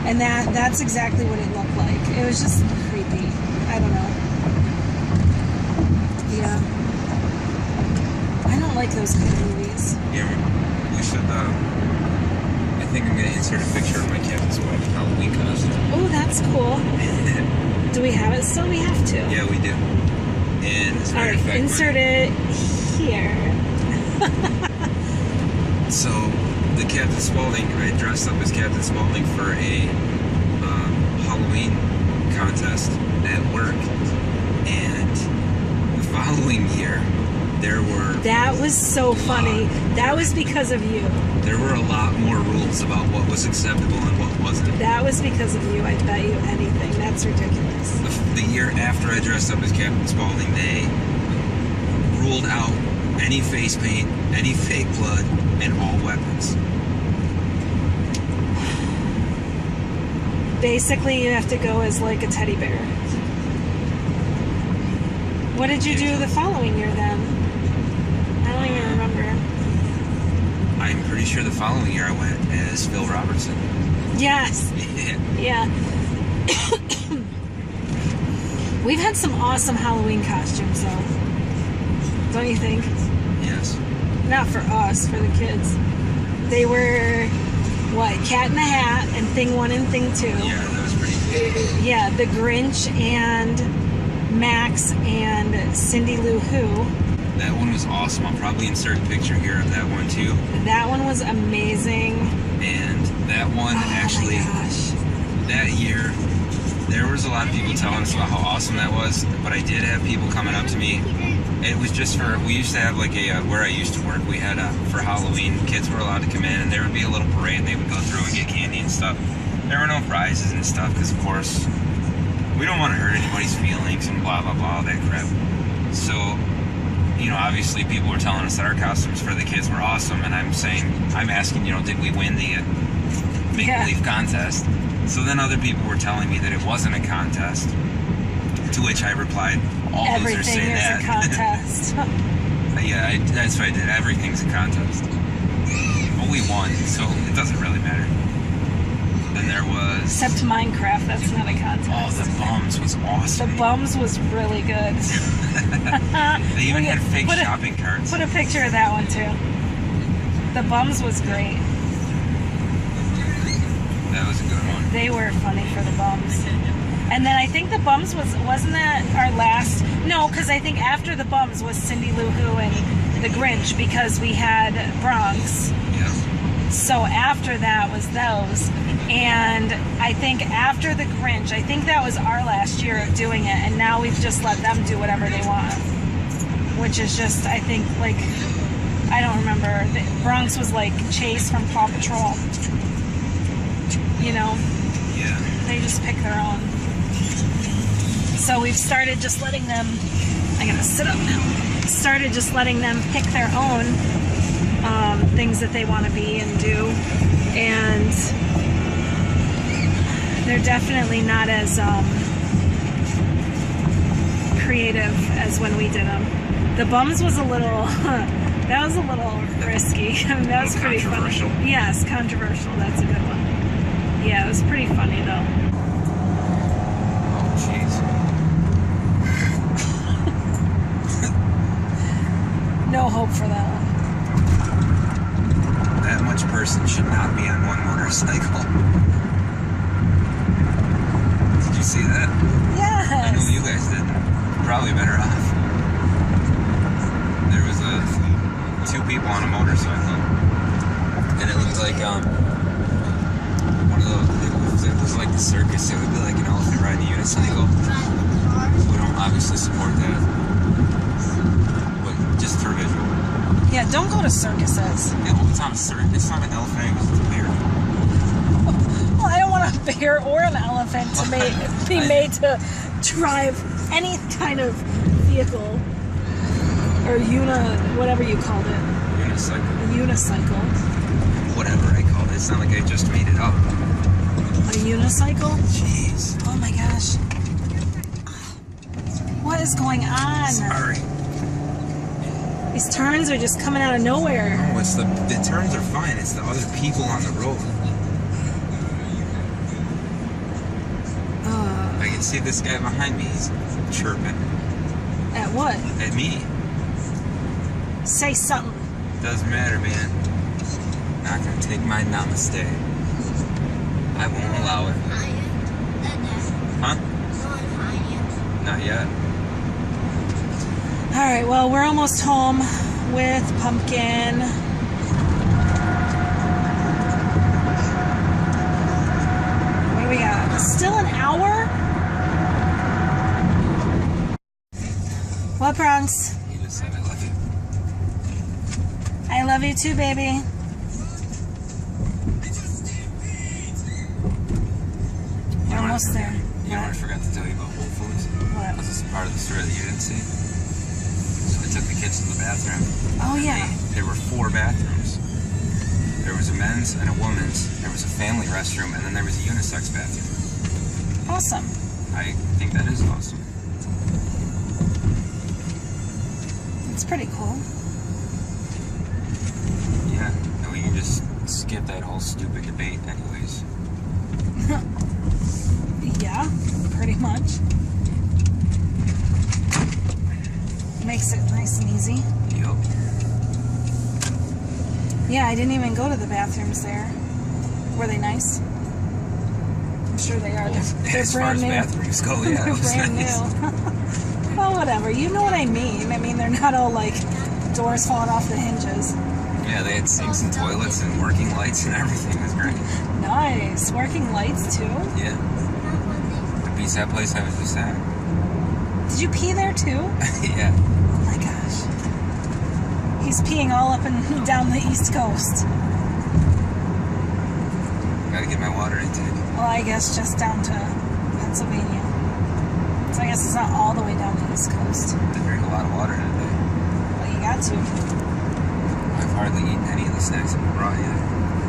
and that's exactly what it looked like. It was just creepy. I don't know. Yeah. I don't like those kind of movies. Yeah, we should, I think I'm going to insert a picture of my Captain Spaulding Halloween costume. Oh, that's cool. Do we have it still? We have to. Yeah, we do. And as a matter Alright, of fact, insert it here. So, the Captain Spaulding, I dressed up as Captain Spaulding for a Halloween contest at work. And the following year, That was so funny. That was because of you. There were a lot more rules about what was acceptable and what wasn't. That was because of you. I bet you anything. That's ridiculous. The year after I dressed up as Captain Spaulding, they ruled out any face paint, any fake blood, and all weapons. Basically, you have to go as like a teddy bear. What did you do the following year then? I don't even remember. I'm pretty sure the following year I went as Phil Robertson. Yes. Yeah. We've had some awesome Halloween costumes though. Don't you think? Yes. Not for us, for the kids. They were, what, Cat in the Hat and Thing 1 and Thing 2. Yeah, that was pretty cool. Yeah, the Grinch and Max and Cindy Lou Who. That one was awesome. I'll probably insert a picture here of that one too. That one was amazing. And that one actually, Oh my gosh. that year, there was a lot of people telling us about how awesome that was, but I did have people coming up to me. It was just for, we used to have like a, where I used to work, we had for Halloween, kids were allowed to come in and there would be a little parade and they would go through and get candy and stuff. There were no prizes and stuff because of course, we don't want to hurt anybody's feelings and blah, blah, blah, that crap. So, you know, obviously people were telling us that our costumes for the kids were awesome and I'm asking, you know, did we win the make-believe contest? So then other people were telling me that it wasn't a contest, to which I replied, all Everything losers say is that. a contest. Yeah, that's what I did. Everything's a contest. But we won, so it doesn't really matter. Then there was... Except Minecraft, that's not a contest. Oh, the Bums was awesome. The Bums was really good. They even had fake shopping carts. Put a picture of that one too. The Bums was great. That was a good one. They were funny for the Bums. And then I think the Bums wasn't that our last? No, because I think after the Bums was Cindy Lou Who and the Grinch because we had Bronx. Yeah. So after that was those. And I think after the Grinch, I think that was our last year of doing it. And now we've just let them do whatever they want. Which is just, I think, like, I don't remember. Bronx was like Chase from Paw Patrol. You know? Yeah. They just pick their own. So we've started just letting them, I gotta sit up now, started just letting them pick their own things that they want to be and do. And they're definitely not as creative as when we did them. The Bums was a little, that was a little risky. I mean, that was pretty controversial. funny. Yes, controversial, that's a good one. Yeah, it was pretty funny though. Oh, jeez. No hope for that one. That much person should not be on one motorcycle. Did you see that? Yes. I know you guys didn't. Probably better off. There was two people on a motorcycle, and it looked like one of those. It was like the circus. It would be like an elephant riding a unicycle. We don't obviously support that, but just for visual. Yeah, don't go to circuses. Yeah, well, it's not a circus. It's not an elephant. It's a bear. Well, I don't want a bear or an elephant to be made to drive any kind of vehicle or whatever you called it. Unicycle. A unicycle. Whatever I called it. It's not like I just made it up. A unicycle? Jeez. Oh my gosh. What is going on? Sorry. These turns are just coming out of nowhere. No, it's the turns are fine. It's the other people on the road. I can see this guy behind me. He's chirping At what? at me. Say something. Doesn't matter, man. Not gonna take my namaste. I won't allow it. Huh? Not yet. Alright, well, we're almost home with Pumpkin. What do we got? Still an hour? What, Bronx? He just said I love you. I love you too, baby. We're almost there. You know what I forgot to tell you about Whole Foods? What? This is part of the story that you didn't see. So I took the kids to the bathroom. Oh, And yeah. There were 4 bathrooms. There was a men's and a woman's. There was a family restroom, and then there was a unisex bathroom. Awesome. I think that is awesome. It's pretty cool. Yeah, and we can just skip that whole stupid debate anyways. Yeah, pretty much. Makes it nice and easy. Yup. Yeah, I didn't even go to the bathrooms there. Were they nice? I'm sure they are. They're As far brand as new. bathrooms go, yeah, They're it was brand nice. new. Well, whatever. You know what I mean. I mean, they're not all like doors falling off the hinges. Yeah, they had sinks and toilets and working lights and everything. It was great. Nice. Working lights, too. Yeah. The piece that place I was just at. Did you pee there, too? Yeah. Oh, my gosh. He's peeing all up and down the East Coast. Gotta get my water intake. Well, I guess just down to Pennsylvania. So I guess it's not all the way down the East Coast. I drink a lot of water today. Well, you got to. I've hardly eaten any of the snacks that we brought yet,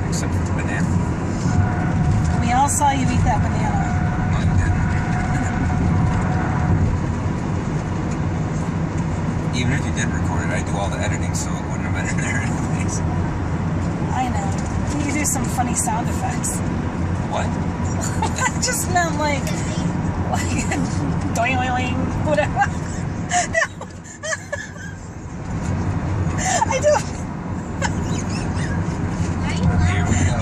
except for the banana. We all saw you eat that banana. No, you didn't. Even if you did record it, I'd do all the editing, so it wouldn't have been in there anyways. I know. You could do some funny sound effects. What? I just meant like doing, whatever. No. I don't. Here we go.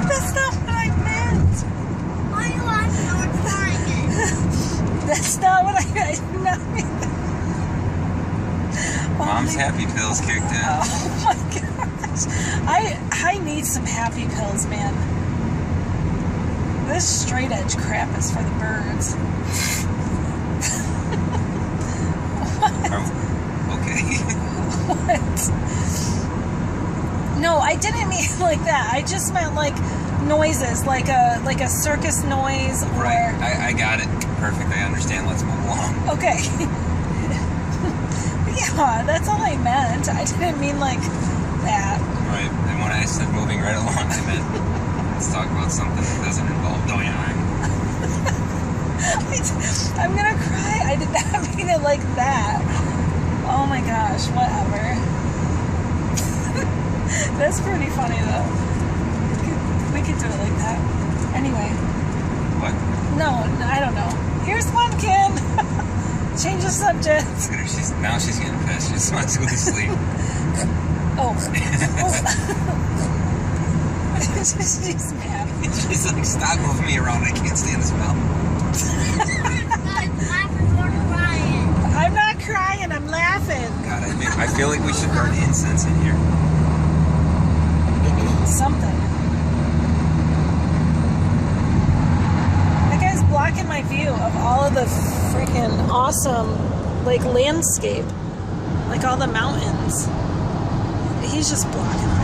That's not what I meant. Why are you laughing or trying it? That's not what I did not mean. Mom's happy pills kicked in. Oh my gosh. I need some happy pills, man. This straight edge crap is for the birds. Okay. What? No, I didn't mean like that. I just meant like noises, like a circus noise or Right. I got it. Perfect. I understand. Let's move along. okay. Yeah, that's all I meant. I didn't mean like that. Right. And when I said moving right along, I meant let's talk about something that doesn't involve doing I'm gonna cry. I did not mean it like that. Oh my gosh, whatever. That's pretty funny though. We could do it like that. Anyway. What? No, I don't know. Here's Pumpkin. Change the subject. Look at her. Now she's getting pissed. She just wants to go to sleep. Oh. She's mad. She's like, stop moving me around. I can't stand the smell. I'm not crying. I'm laughing. God, I feel like we should burn incense in here. Something. That guy's blocking my view of all of the freaking awesome, like, landscape. Like all the mountains. He's just blocking me.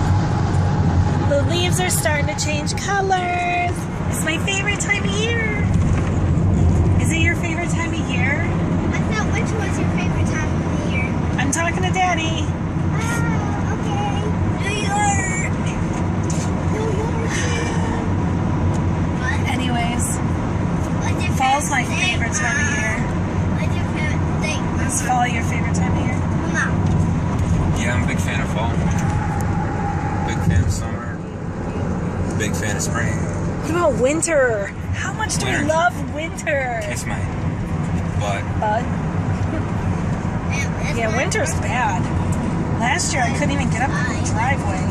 The leaves are starting to change colors. It's my favorite time of year. Is it your favorite time of year? I thought which was your favorite time of the year? I'm talking to Daddy. Ah, okay. New York. What? Anyways, What's your fall's my thing, favorite time of year. What's your favorite thing? Is fall your favorite time of year? No. Yeah, I'm a big fan of fall. Big fan of summer. Big fan of spring. What about winter? How much do we Winter. love winter? Kiss my butt. Bud? Yeah, winter's bad. Last year I couldn't even get up to the driveway.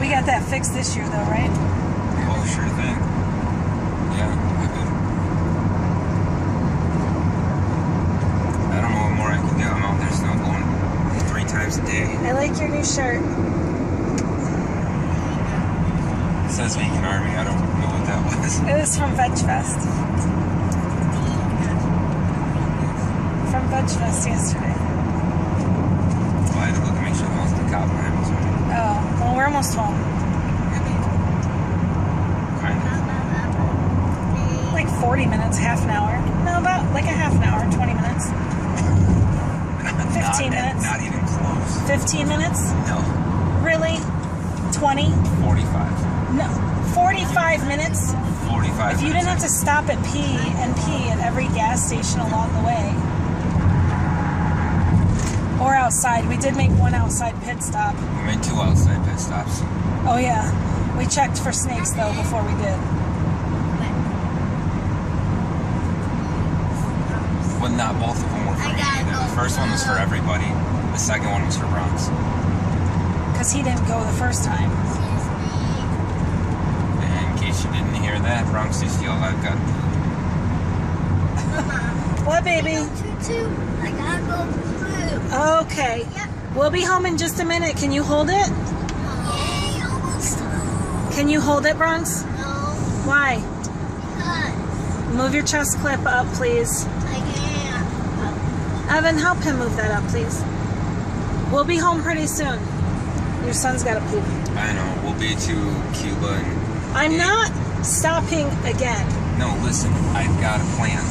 We got that fixed this year though, right? Oh, sure thing. Yeah, I don't know what more I can do. I'm out there snowballing 3 times a day. I like your new shirt. It says Vegan Army. I don't know what that was. It was from Veg Fest. From Veg Fest yesterday. Well, I had to look and make sure that was the cop behind us. Oh, well, we're almost home. Kind of. Like 40 minutes, half an hour. No, about like a half an hour, 20 minutes. 15 minutes. Not even close. 15 minutes? No. Really? 20? 45. No. 45 minutes? 45. If you didn't have to stop at pee at every gas station along the way. Or outside. We did make one outside pit stop. We made 2 outside pit stops. Oh yeah. We checked for snakes though before we did. Well, not both of them were for me either. The first one was for everybody. The second one was for Bronx. Because he didn't go the first time. And in case you didn't hear that, Bronx used to yell, I've got What, baby? I gotta go through. Okay. We'll be home in just a minute. Can you hold it? Yay, almost. Can you hold it, Bronx? No, Why? because Move your chest clip up, please. I can't. Evan, help him move that up, please. We'll be home pretty soon. Your son's got to poop. I know, we'll be to Cuba and... I'm not stopping again. No, listen, I've got a plan.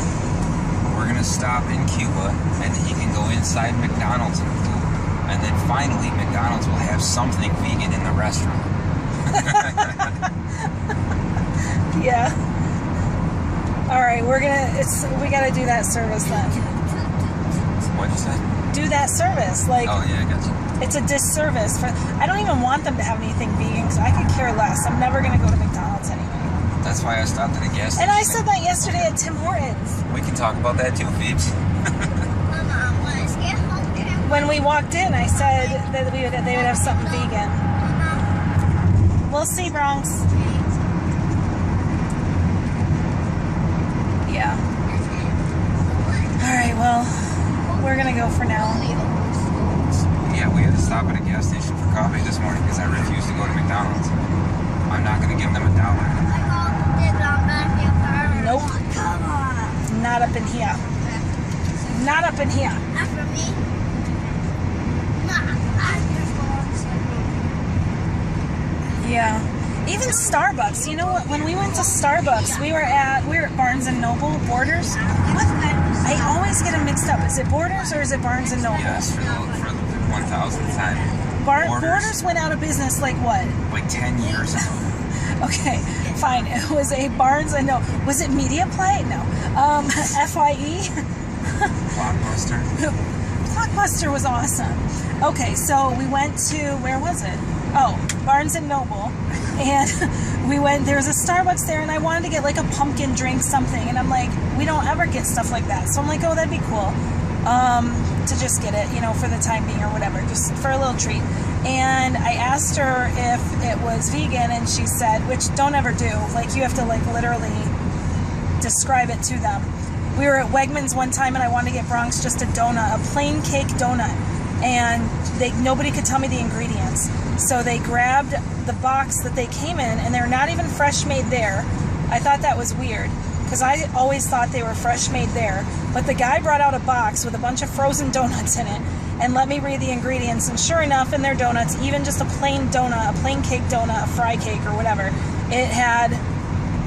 We're gonna stop in Cuba, and he can go inside McDonald's and poop. And then finally, McDonald's will have something vegan in the restaurant. Yeah. All right, we gotta do that service then. What'd you say? Do that service, like Oh yeah, I got you. it's a disservice for. I don't even want them to have anything vegan because I could care less. I'm never gonna go to McDonald's anyway. That's why I stopped at a gas station. And I said that yesterday at Tim Hortons. We can talk about that too, Phoebes. Mama, let's get home there. When we walked in, I said that they would have something vegan. We'll see, Bronx. Yeah. All right. Well, we're gonna go for now. Yeah, we had to stop at a gas station for coffee this morning because I refused to go to McDonald's. I'm not gonna give them $1. Nope. Come on. Not up in here. Not up in here. Not for me. Nah, I just want Yeah. Even Starbucks. You know what? When we went to Starbucks, we were at Barnes and Noble, Borders. What? I always get them mixed up. Is it Borders or is it Barnes and Noble? Yes, for the 1,000th time. Borders went out of business like what? Like 10 years ago. Okay, fine. It was a Barnes and Noble. Was it Media Play? No. FYE? Blockbuster. Blockbuster was awesome. Okay, so we went to, where was it? Oh, Barnes and Noble. And we went, there was a Starbucks there, and I wanted to get like a pumpkin drink something. And I'm like, we don't ever get stuff like that. So I'm like, oh, that'd be cool to just get it, you know, for the time being or whatever, just for a little treat. And I asked her if it was vegan, and she said, which don't ever do, like you have to like literally describe it to them. We were at Wegmans one time, and I wanted to get Bronx just a donut, a plain cake donut, and nobody could tell me the ingredients. So they grabbed the box that they came in, and they're not even fresh made there. I thought that was weird, because I always thought they were fresh made there. But the guy brought out a box with a bunch of frozen donuts in it, and let me read the ingredients, and sure enough, in their donuts, even just a plain donut, a plain cake donut, a fry cake or whatever, it had,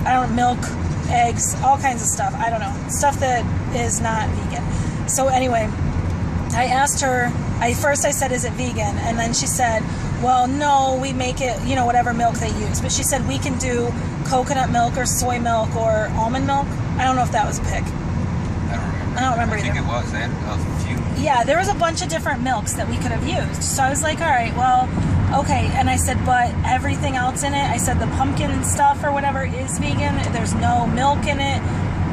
I don't know, milk, eggs, all kinds of stuff. I don't know, stuff that is not vegan. So anyway, I asked her, first I said, is it vegan? And then she said, well, no, we make it, you know, whatever milk they use. But she said we can do coconut milk or soy milk or almond milk. I don't know if that was a pick. I don't remember either. I think it was. They had a few. Yeah, there was a bunch of different milks that we could have used. So I was like, all right, well, okay. And I said, but everything else in it, I said the pumpkin stuff or whatever is vegan. There's no milk in it.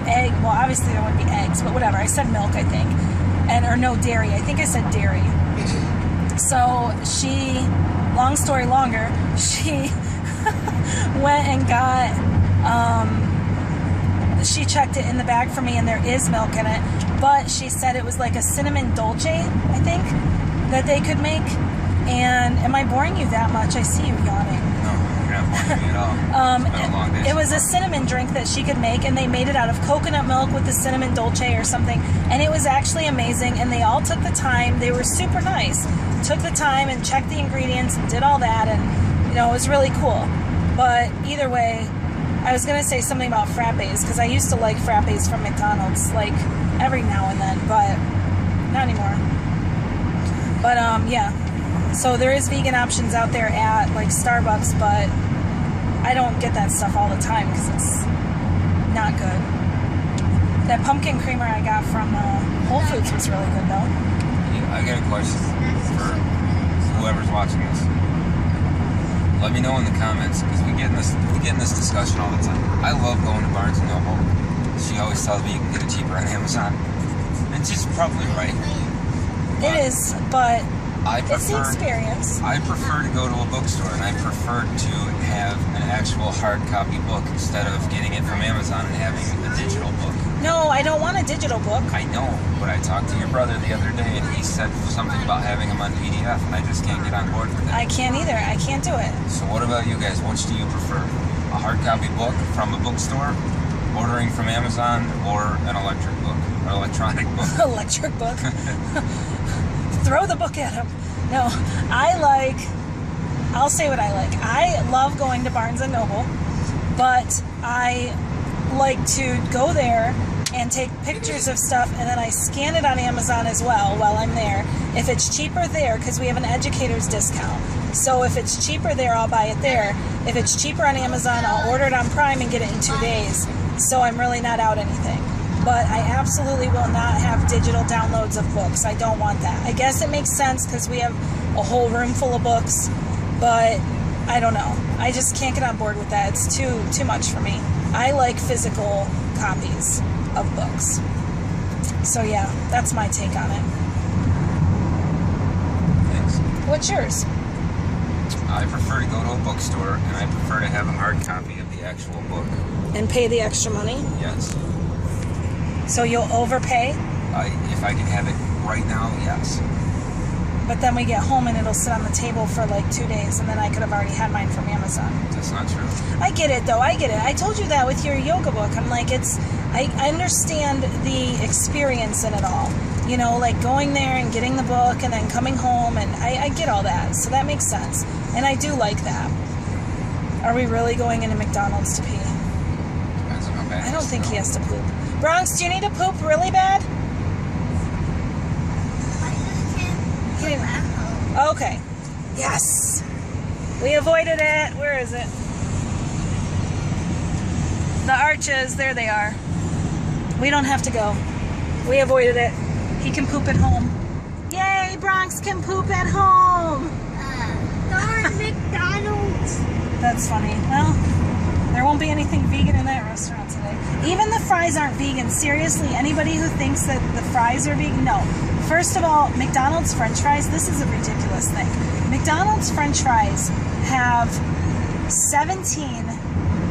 Egg, well, obviously there wouldn't be eggs, but whatever. I said milk, I think. Or no, dairy. I think I said dairy. So she, long story longer, she went and got, she checked it in the bag for me, and there is milk in it, but she said it was like a cinnamon dolce, I think, that they could make. And am I boring you that much? I see you yawning. No, you're not boring me at all. It's been a long day. It was a cinnamon drink that she could make, and they made it out of coconut milk with the cinnamon dolce or something, and it was actually amazing. And they all took the time. They were super nice. Took the time and checked the ingredients and did all that, and you know, it was really cool. But either way, I was gonna say something about frappes because I used to like frappes from McDonald's, like every now and then, but not anymore. But yeah. So there is vegan options out there at like Starbucks, but I don't get that stuff all the time because it's not good. That pumpkin creamer I got from Whole Foods was really good though. Yeah, I got a question for whoever's watching this. Let me know in the comments because we get in this discussion all the time. I love going to Barnes and Noble. She always tells me you can get it cheaper on Amazon, and she's probably right. It is, but it's the experience. I prefer to go to a bookstore, and I prefer to have an actual hard copy book instead of getting it from Amazon and having a digital book. No, I don't want a digital book. I know, but I talked to your brother the other day, and he said something about having them on PDF, and I just can't get on board with it. I can't either. I can't do it. So what about you guys? Which do you prefer? A hard copy book from a bookstore, ordering from Amazon, or an electronic book? Electric book. Throw the book at him. No, I'll say what I like. I love going to Barnes & Noble, but I like to go there and take pictures of stuff, and then I scan it on Amazon as well while I'm there. If it's cheaper there, because we have an educator's discount. So if it's cheaper there, I'll buy it there. If it's cheaper on Amazon, I'll order it on Prime and get it in 2 days. So I'm really not out anything. But I absolutely will not have digital downloads of books. I don't want that. I guess it makes sense because we have a whole room full of books, but I don't know. I just can't get on board with that. It's too much for me. I like physical copies of books. So yeah, that's my take on it. Thanks. What's yours? I prefer to go to a bookstore, and I prefer to have a hard copy of the actual book. And pay the extra money? Yes. So you'll overpay? If I can have it right now, yes. But then we get home and it'll sit on the table for like 2 days, and then I could have already had mine from Amazon. That's not true. I get it though, I get it. I told you that with your yoga book. I'm like, I understand the experience in it all. You know, like going there and getting the book and then coming home, and I get all that. So that makes sense. And I do like that. Are we really going into McDonald's to pee? Depends on how bad I don't think he he has to poop. Bronx, do you need to poop really bad? Okay. Yes. We avoided it. Where is it? The arches. There they are. We don't have to go. We avoided it. He can poop at home. Yay, Bronx can poop at home. Darn McDonald's. That's funny. Well, there won't be anything vegan in that restaurant today. Even the fries aren't vegan. Seriously, anybody who thinks that the fries are vegan, no. First of all, McDonald's French fries, this is a ridiculous thing. McDonald's French fries have 17,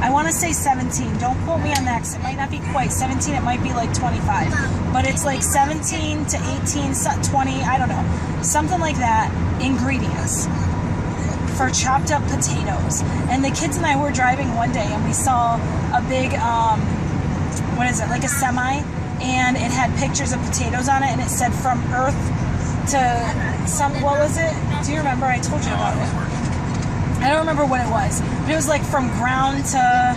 I want to say 17, don't quote me on that because it might not be quite 17, it might be like 25. But it's like 17 to 18, 20, I don't know. Something like that, ingredients for chopped up potatoes. And the kids and I were driving one day and we saw a big, what is it, like a semi, and it had pictures of potatoes on it, and it said from earth to some, what was it? Do you remember? I told you about it. I don't remember what it was, but it was like from ground to,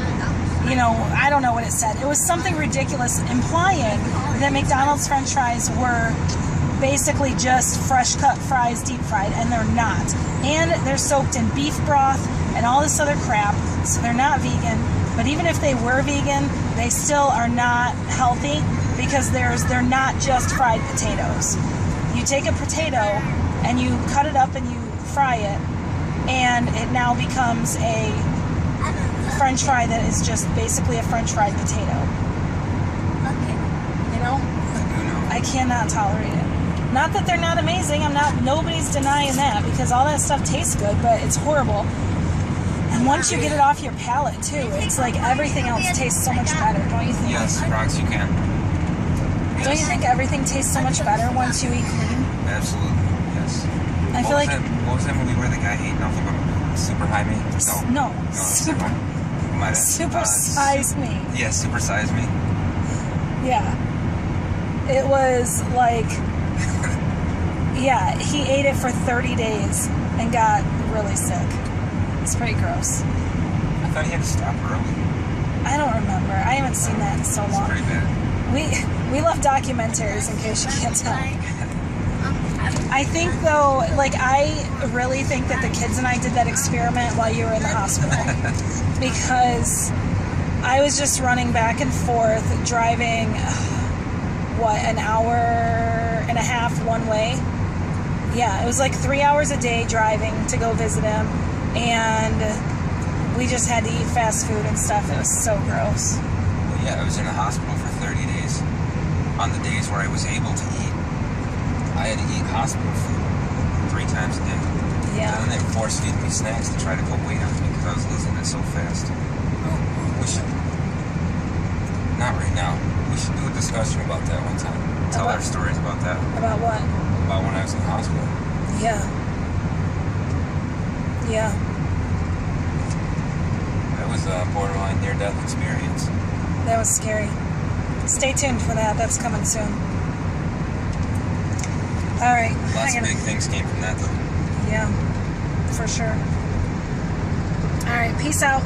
you know, I don't know what it said. It was something ridiculous, implying that McDonald's French fries were basically just fresh cut fries, deep fried, and they're not. And they're soaked in beef broth and all this other crap, so they're not vegan. But even if they were vegan, they still are not healthy because they're not just fried potatoes. You take a potato and you cut it up and you fry it, and it now becomes a French fry that is just basically a French fried potato. Okay. You know? I cannot tolerate it. Not that they're not amazing. Nobody's denying that because all that stuff tastes good, but it's horrible. And once you get it off your palate too, it's like everything else tastes so much better, don't you think? Yes, Rox, you can. Don't you think everything tastes so much better once you eat clean? Absolutely, yes. I feel like What was that movie where the guy ate nothing but Super High Me? No, Super Size Me. Yeah, Super Size Me. Yeah. It was like, yeah, he ate it for 30 days and got really sick. It's pretty gross. I thought he had to stop early. I don't remember. I haven't seen that in so It's long. pretty bad. We love documentaries, in case you can't tell. I think, though, like, I really think that the kids and I did that experiment while you were in the hospital. Because I was just running back and forth, driving, an hour and a half one way? Yeah, it was like 3 hours a day driving to go visit him. And we just had to eat fast food and stuff. It was so gross. Well, yeah, I was in the hospital for 30 days. On the days where I was able to eat, I had to eat hospital food 3 times a day. Yeah. And then they force feed me snacks to try to put weight on me because I was losing it so fast. We should, not right now. We should do a discussion about that one time. Tell our stories about that. About what? About when I was in the hospital. Yeah. Yeah. That was a borderline near-death experience. That was scary. Stay tuned for that. That's coming soon. All right. Lots of big things came from that, though. Yeah, for sure. All right. Peace out.